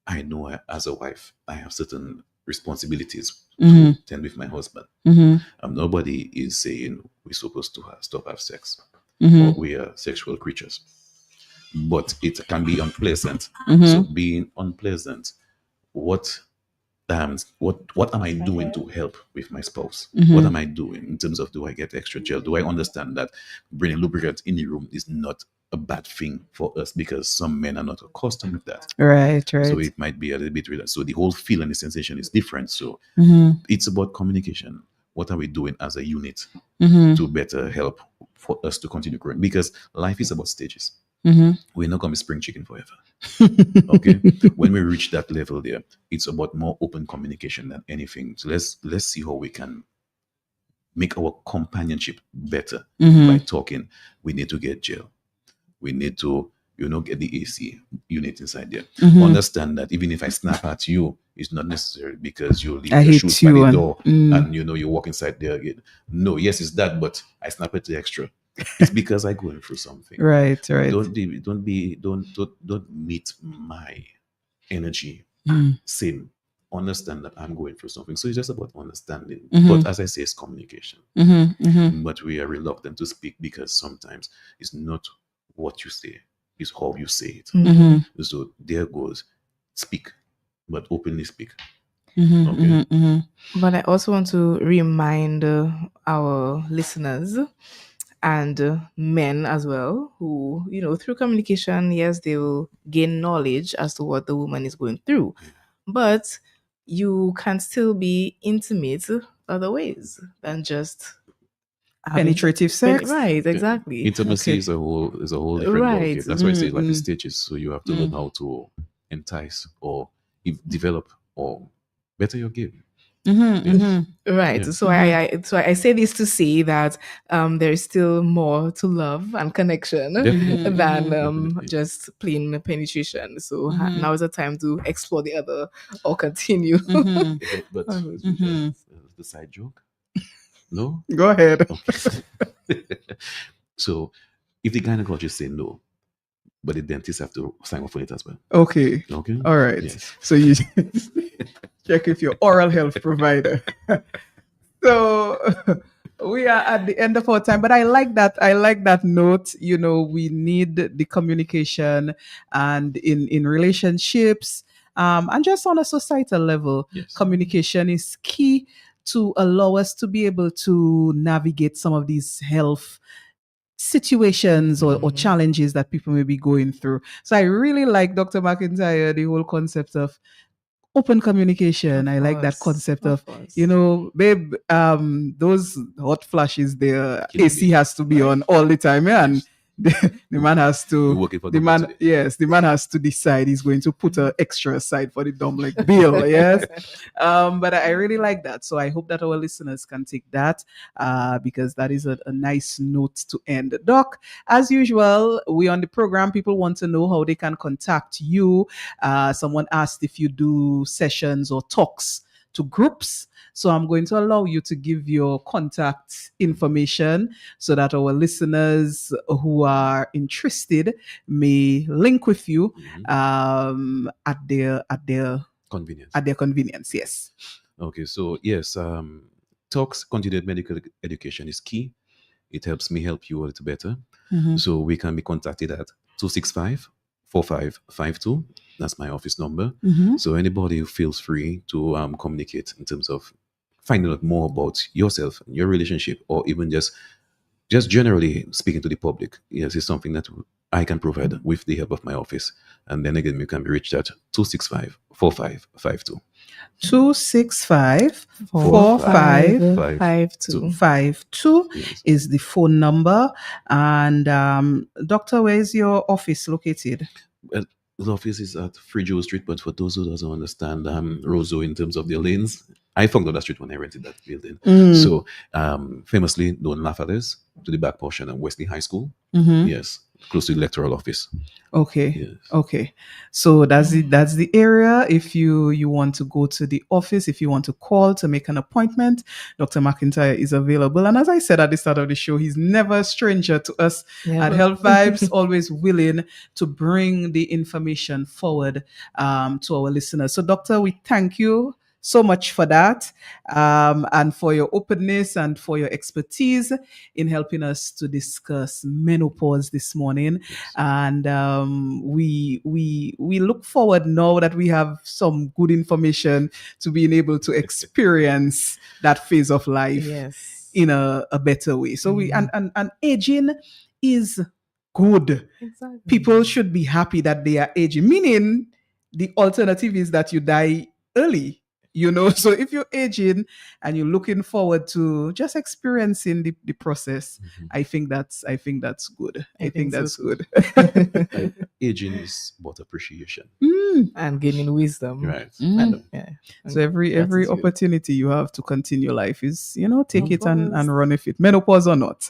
I know as a wife, I have certain responsibilities Mhm. to tend with my husband. Mhm. Nobody is saying we're supposed to stop have sex Mhm. or we are sexual creatures, but it can be unpleasant. Mhm. So being unpleasant, what what am I doing to help with my spouse? Mhm. What am I doing in terms of do I get extra gel? Do I understand that bringing lubricant in the room is not a bad thing for us because some men are not accustomed with that. Right. So Right. it might be a little bit relaxed. So the whole feel and the sensation is different. So Mhm. it's about communication. What are we doing as a unit Mhm. to better help for us to continue growing? Because life is about stages. Mhm. We're not going to be spring chicken forever. Okay. When we reach that level there, it's about more open communication than anything. So let's see how we can make our companionship better Mhm. by talking. We need to get gel. We need to, get the AC unit inside there. Mhm. Understand that even if I snap at you, it's not necessary because you leave I your hate shoes by you the and- door and you walk inside there again. No, yes, it's that, but I snap at the extra. It's because I'm going through something. Right. Right. Don't meet my energy Mhm. same. Understand that I'm going through something. So it's just about understanding. Mhm. But as I say, it's communication. Mhm. Mhm. But we are reluctant to speak because sometimes it's not what you say, it's how you say it. Mhm. So there goes speak, but openly speak. Mhm. Okay. Mhm. Mhm. But I also want to remind our listeners and men as well who, through communication, yes, they will gain knowledge as to what the woman is going through. But you can still be intimate other ways than just having Penetrative sex. Right, exactly. Intimacy Okay. is a whole different Right. ballgame. That's why I say like the Mm. stages. So you have to learn how to entice or develop or better your game. Mhm. Yes. Mhm. Right. Yeah. So I say this to say that there's still more to love and connection Definitely. than Definitely. just plain penetration. So Mhm. now is the time to explore the other or continue. Mhm. But Mhm. the side joke? No? Go ahead. Okay. So if the gynecologist say no, but the dentist have to sign off on it as well. Okay. Okay. All right. Yes. So you check with your oral health provider. So we are at the end of our time, but I like that. I like that note. We need the communication, and in relationships, and just on a societal level, Yes. communication is key to allow us to be able to navigate some of these health situations or challenges that people may be going through. So I really like Dr. McIntyre, the whole concept of open communication. I like that concept of, babe, those hot flashes there, Killing AC me. has to be on all the time, yeah? And the man has We're to, working for the Dumbo man, today. yes, the man has to decide he's going to put an extra aside for the dumb like bill, yes. But I really like that. So I hope that our listeners can take that because that is a nice note to end. Doc, as usual, we on the program, people want to know how they can contact you. Someone asked if you do sessions or talks to groups. So I'm going to allow you to give your contact information so that our listeners who are interested may link with you at their Convenience. Yes. Okay, so yes, talks continued medical education is key. It helps me help you a little better. Mhm. So we can be contacted at 265-4552. That's my office number. Mhm. So anybody who feels free to communicate in terms of finding out more about yourself and your relationship, or even just generally speaking to the public, yes, it's something that I can provide with the help of my office. And then again, you can be reached at 265-4552. 265 4552. 52 Yes. is the phone number. And doctor, where is your office located? Well, the office is at Free Joe Street, but for those who doesn't understand Roseau in terms of their lanes, I found out that street when I rented that building. Mm. So, famously known Lafayette to the back portion of Wesley High School. Mhm. Yes, close to the electoral office. Okay. Yes. Okay. So that's the area. If you want to go to the office, if you want to call to make an appointment, Dr. McIntyre is available. And as I said at the start of the show, he's never a stranger to us at Health Vibes, always willing to bring the information forward to our listeners. So, Doctor, we thank you so much for that, and for your openness and for your expertise in helping us to discuss menopause this morning. And we look forward now that we have some good information to being able to experience that phase of life Yes. in a better way. So we and aging is good. Exactly. People should be happy that they are aging, meaning the alternative is that you die early. So if you're aging and you're looking forward to just experiencing the process, I think that's good. I think so that's too. good. Aging is about appreciation. And gaining wisdom. Right. Mm. Yeah. So every Gratitude. opportunity you have to continue life is, take it and Menopause. run with it, menopause or not.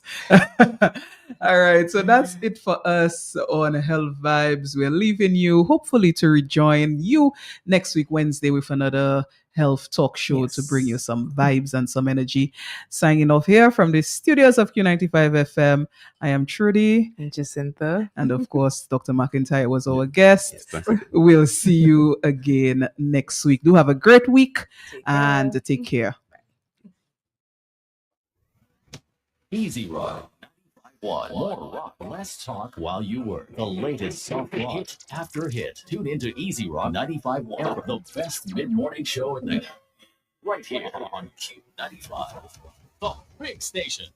All right, so that's it for us on Health Vibes. We're leaving you, hopefully, to rejoin you next week, Wednesday, with another health talk show to bring you Yes. some vibes and some energy. Signing off here from the studios of Q95 FM. I am Trudy, And Jacinta. and of course, Dr. McIntyre was our guest. Yes. Thanks again. We'll see you again next week. Do have a great week and care. take care. Easy Rock. 95.1. More rock, less talk while you work. The latest soft rock hit after hit. Tune into Easy Rock 95.1, the best mid-morning show in the right here on Q95, the big station.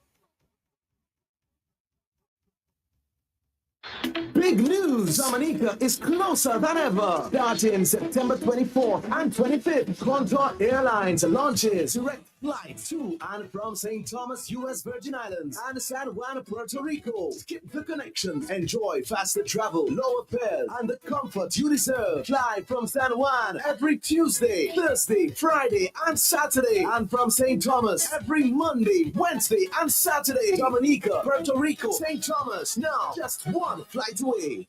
Big news! Dominica is closer than ever. Starting September 24th and 25th, Contour Airlines launches direct flights to and from St. Thomas, U.S. Virgin Islands and San Juan, Puerto Rico. Skip the connections. Enjoy faster travel, lower fares, and the comfort you deserve. Fly from San Juan every Tuesday, Thursday, Friday, and Saturday. And from St. Thomas every Monday, Wednesday, and Saturday. Dominica, Puerto Rico, St. Thomas. Now, just one flight away.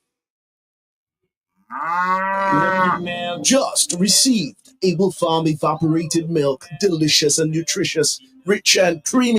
Just received Able Farm evaporated milk, delicious and nutritious, rich and creamy.